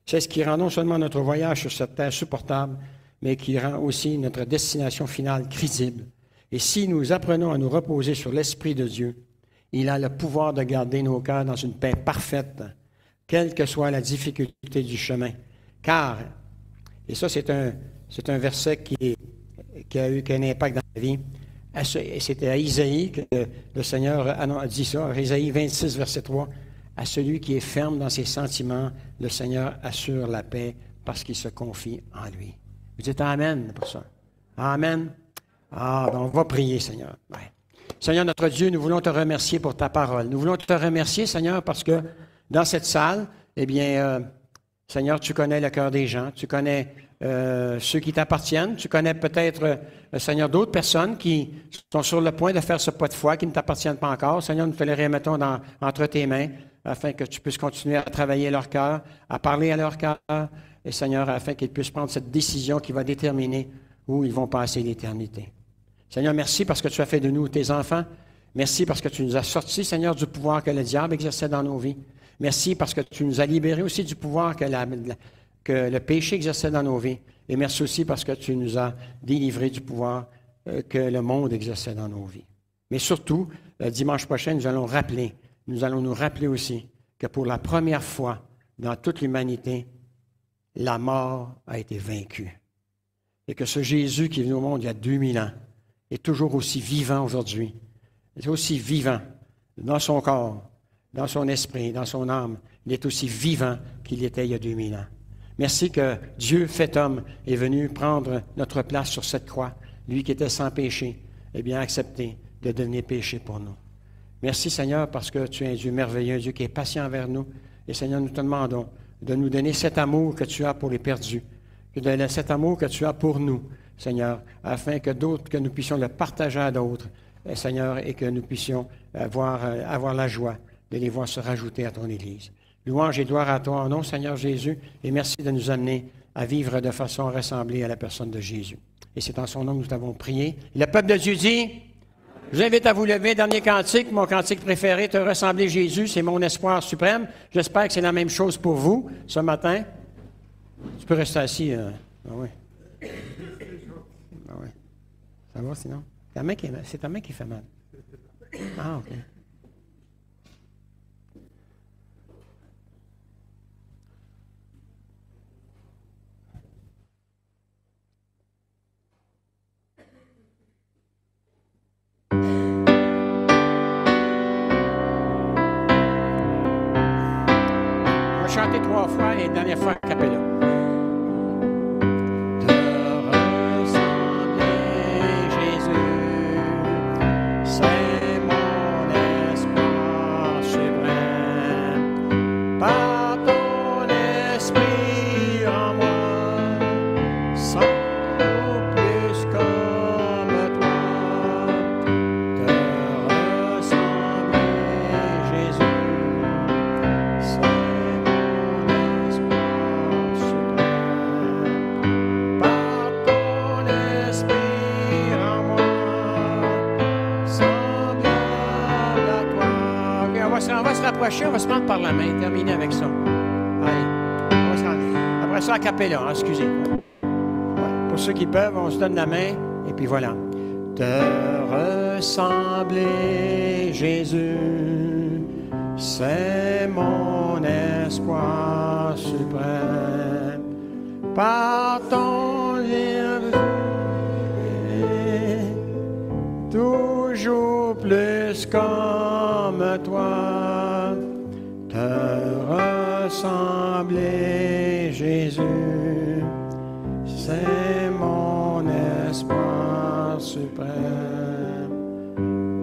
C'est ce qui rend non seulement notre voyage sur cette terre supportable, mais qui rend aussi notre destination finale crédible. Et si nous apprenons à nous reposer sur l'Esprit de Dieu, il a le pouvoir de garder nos cœurs dans une paix parfaite, quelle que soit la difficulté du chemin. Car, et ça c'est un verset qui a eu un impact dans la vie, c'était à Isaïe que le Seigneur a dit ça, Isaïe 26, verset 3, « À celui qui est ferme dans ses sentiments, le Seigneur assure la paix parce qu'il se confie en lui. » Vous dites Amen pour ça. Amen. On va prier, Seigneur. Ouais. Seigneur notre Dieu, nous voulons te remercier pour ta parole. Nous voulons te remercier, Seigneur, parce que dans cette salle, eh bien, Seigneur, tu connais le cœur des gens, tu connais ceux qui t'appartiennent, tu connais peut-être, Seigneur, d'autres personnes qui sont sur le point de faire ce pas de foi, qui ne t'appartiennent pas encore. Seigneur, nous te les remettons entre tes mains, afin que tu puisses continuer à travailler leur cœur, à parler à leur cœur, et Seigneur, afin qu'ils puissent prendre cette décision qui va déterminer où ils vont passer l'éternité. Seigneur, merci parce que tu as fait de nous tes enfants. Merci parce que tu nous as sortis, Seigneur, du pouvoir que le diable exerçait dans nos vies. Merci parce que tu nous as libérés aussi du pouvoir que le péché exerçait dans nos vies. Et merci aussi parce que tu nous as délivrés du pouvoir que le monde exerçait dans nos vies. Mais surtout, dimanche prochain, nous allons nous rappeler aussi que pour la première fois dans toute l'humanité, la mort a été vaincue. Et que ce Jésus qui est venu au monde il y a 2000 ans est toujours aussi vivant aujourd'hui. Il est aussi vivant dans son corps, dans son esprit, dans son âme. Il est aussi vivant qu'il était il y a 2000 ans. Merci que Dieu, fait homme, est venu prendre notre place sur cette croix. Lui qui était sans péché, eh bien, accepté de devenir péché pour nous. Merci, Seigneur, parce que tu es un Dieu merveilleux, un Dieu qui est patient envers nous. Et Seigneur, nous te demandons de nous donner cet amour que tu as pour les perdus, cet amour que tu as pour nous, Seigneur, afin que nous puissions le partager à d'autres, Seigneur, et que nous puissions avoir la joie de les voir se rajouter à ton Église. Louange et gloire à toi en nom, Seigneur Jésus, et merci de nous amener à vivre de façon ressemblée à la personne de Jésus. Et c'est en son nom que nous avons prié. Le peuple de Dieu dit, je vous invite à vous lever, dernier cantique, mon cantique préféré, te ressembler Jésus, c'est mon espoir suprême. J'espère que c'est la même chose pour vous ce matin. Tu peux rester assis. Ah oui. Ah oui. Ça va sinon? C'est ta main qui fait mal. Ah, OK. On va chanter 3 fois et la dernière fois a cappella. On va se prendre par la main, terminer avec ça. Allez, on va se rendre. Après ça, à capella, hein, excusez. Ouais. Pour ceux qui peuvent, on se donne la main, et puis voilà. Te ressembler, Jésus, c'est mon espoir suprême. Par ton lien, toujours plus comme toi. Te ressembler, Jésus, c'est mon espoir suprême.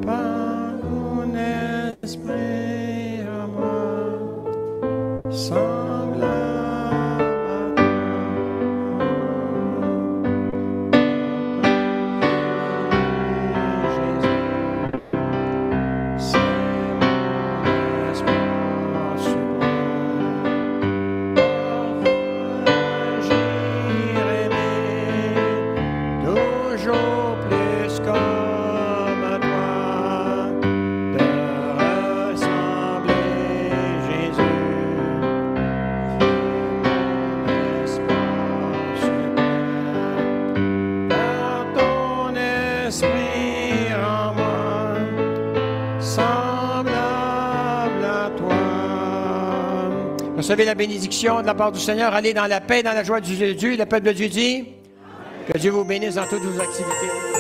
Par mon esprit à moi, semblable à toi. Recevez la bénédiction de la part du Seigneur. Allez dans la paix, dans la joie du Dieu. Le peuple de Dieu dit que Dieu vous bénisse dans toutes vos activités.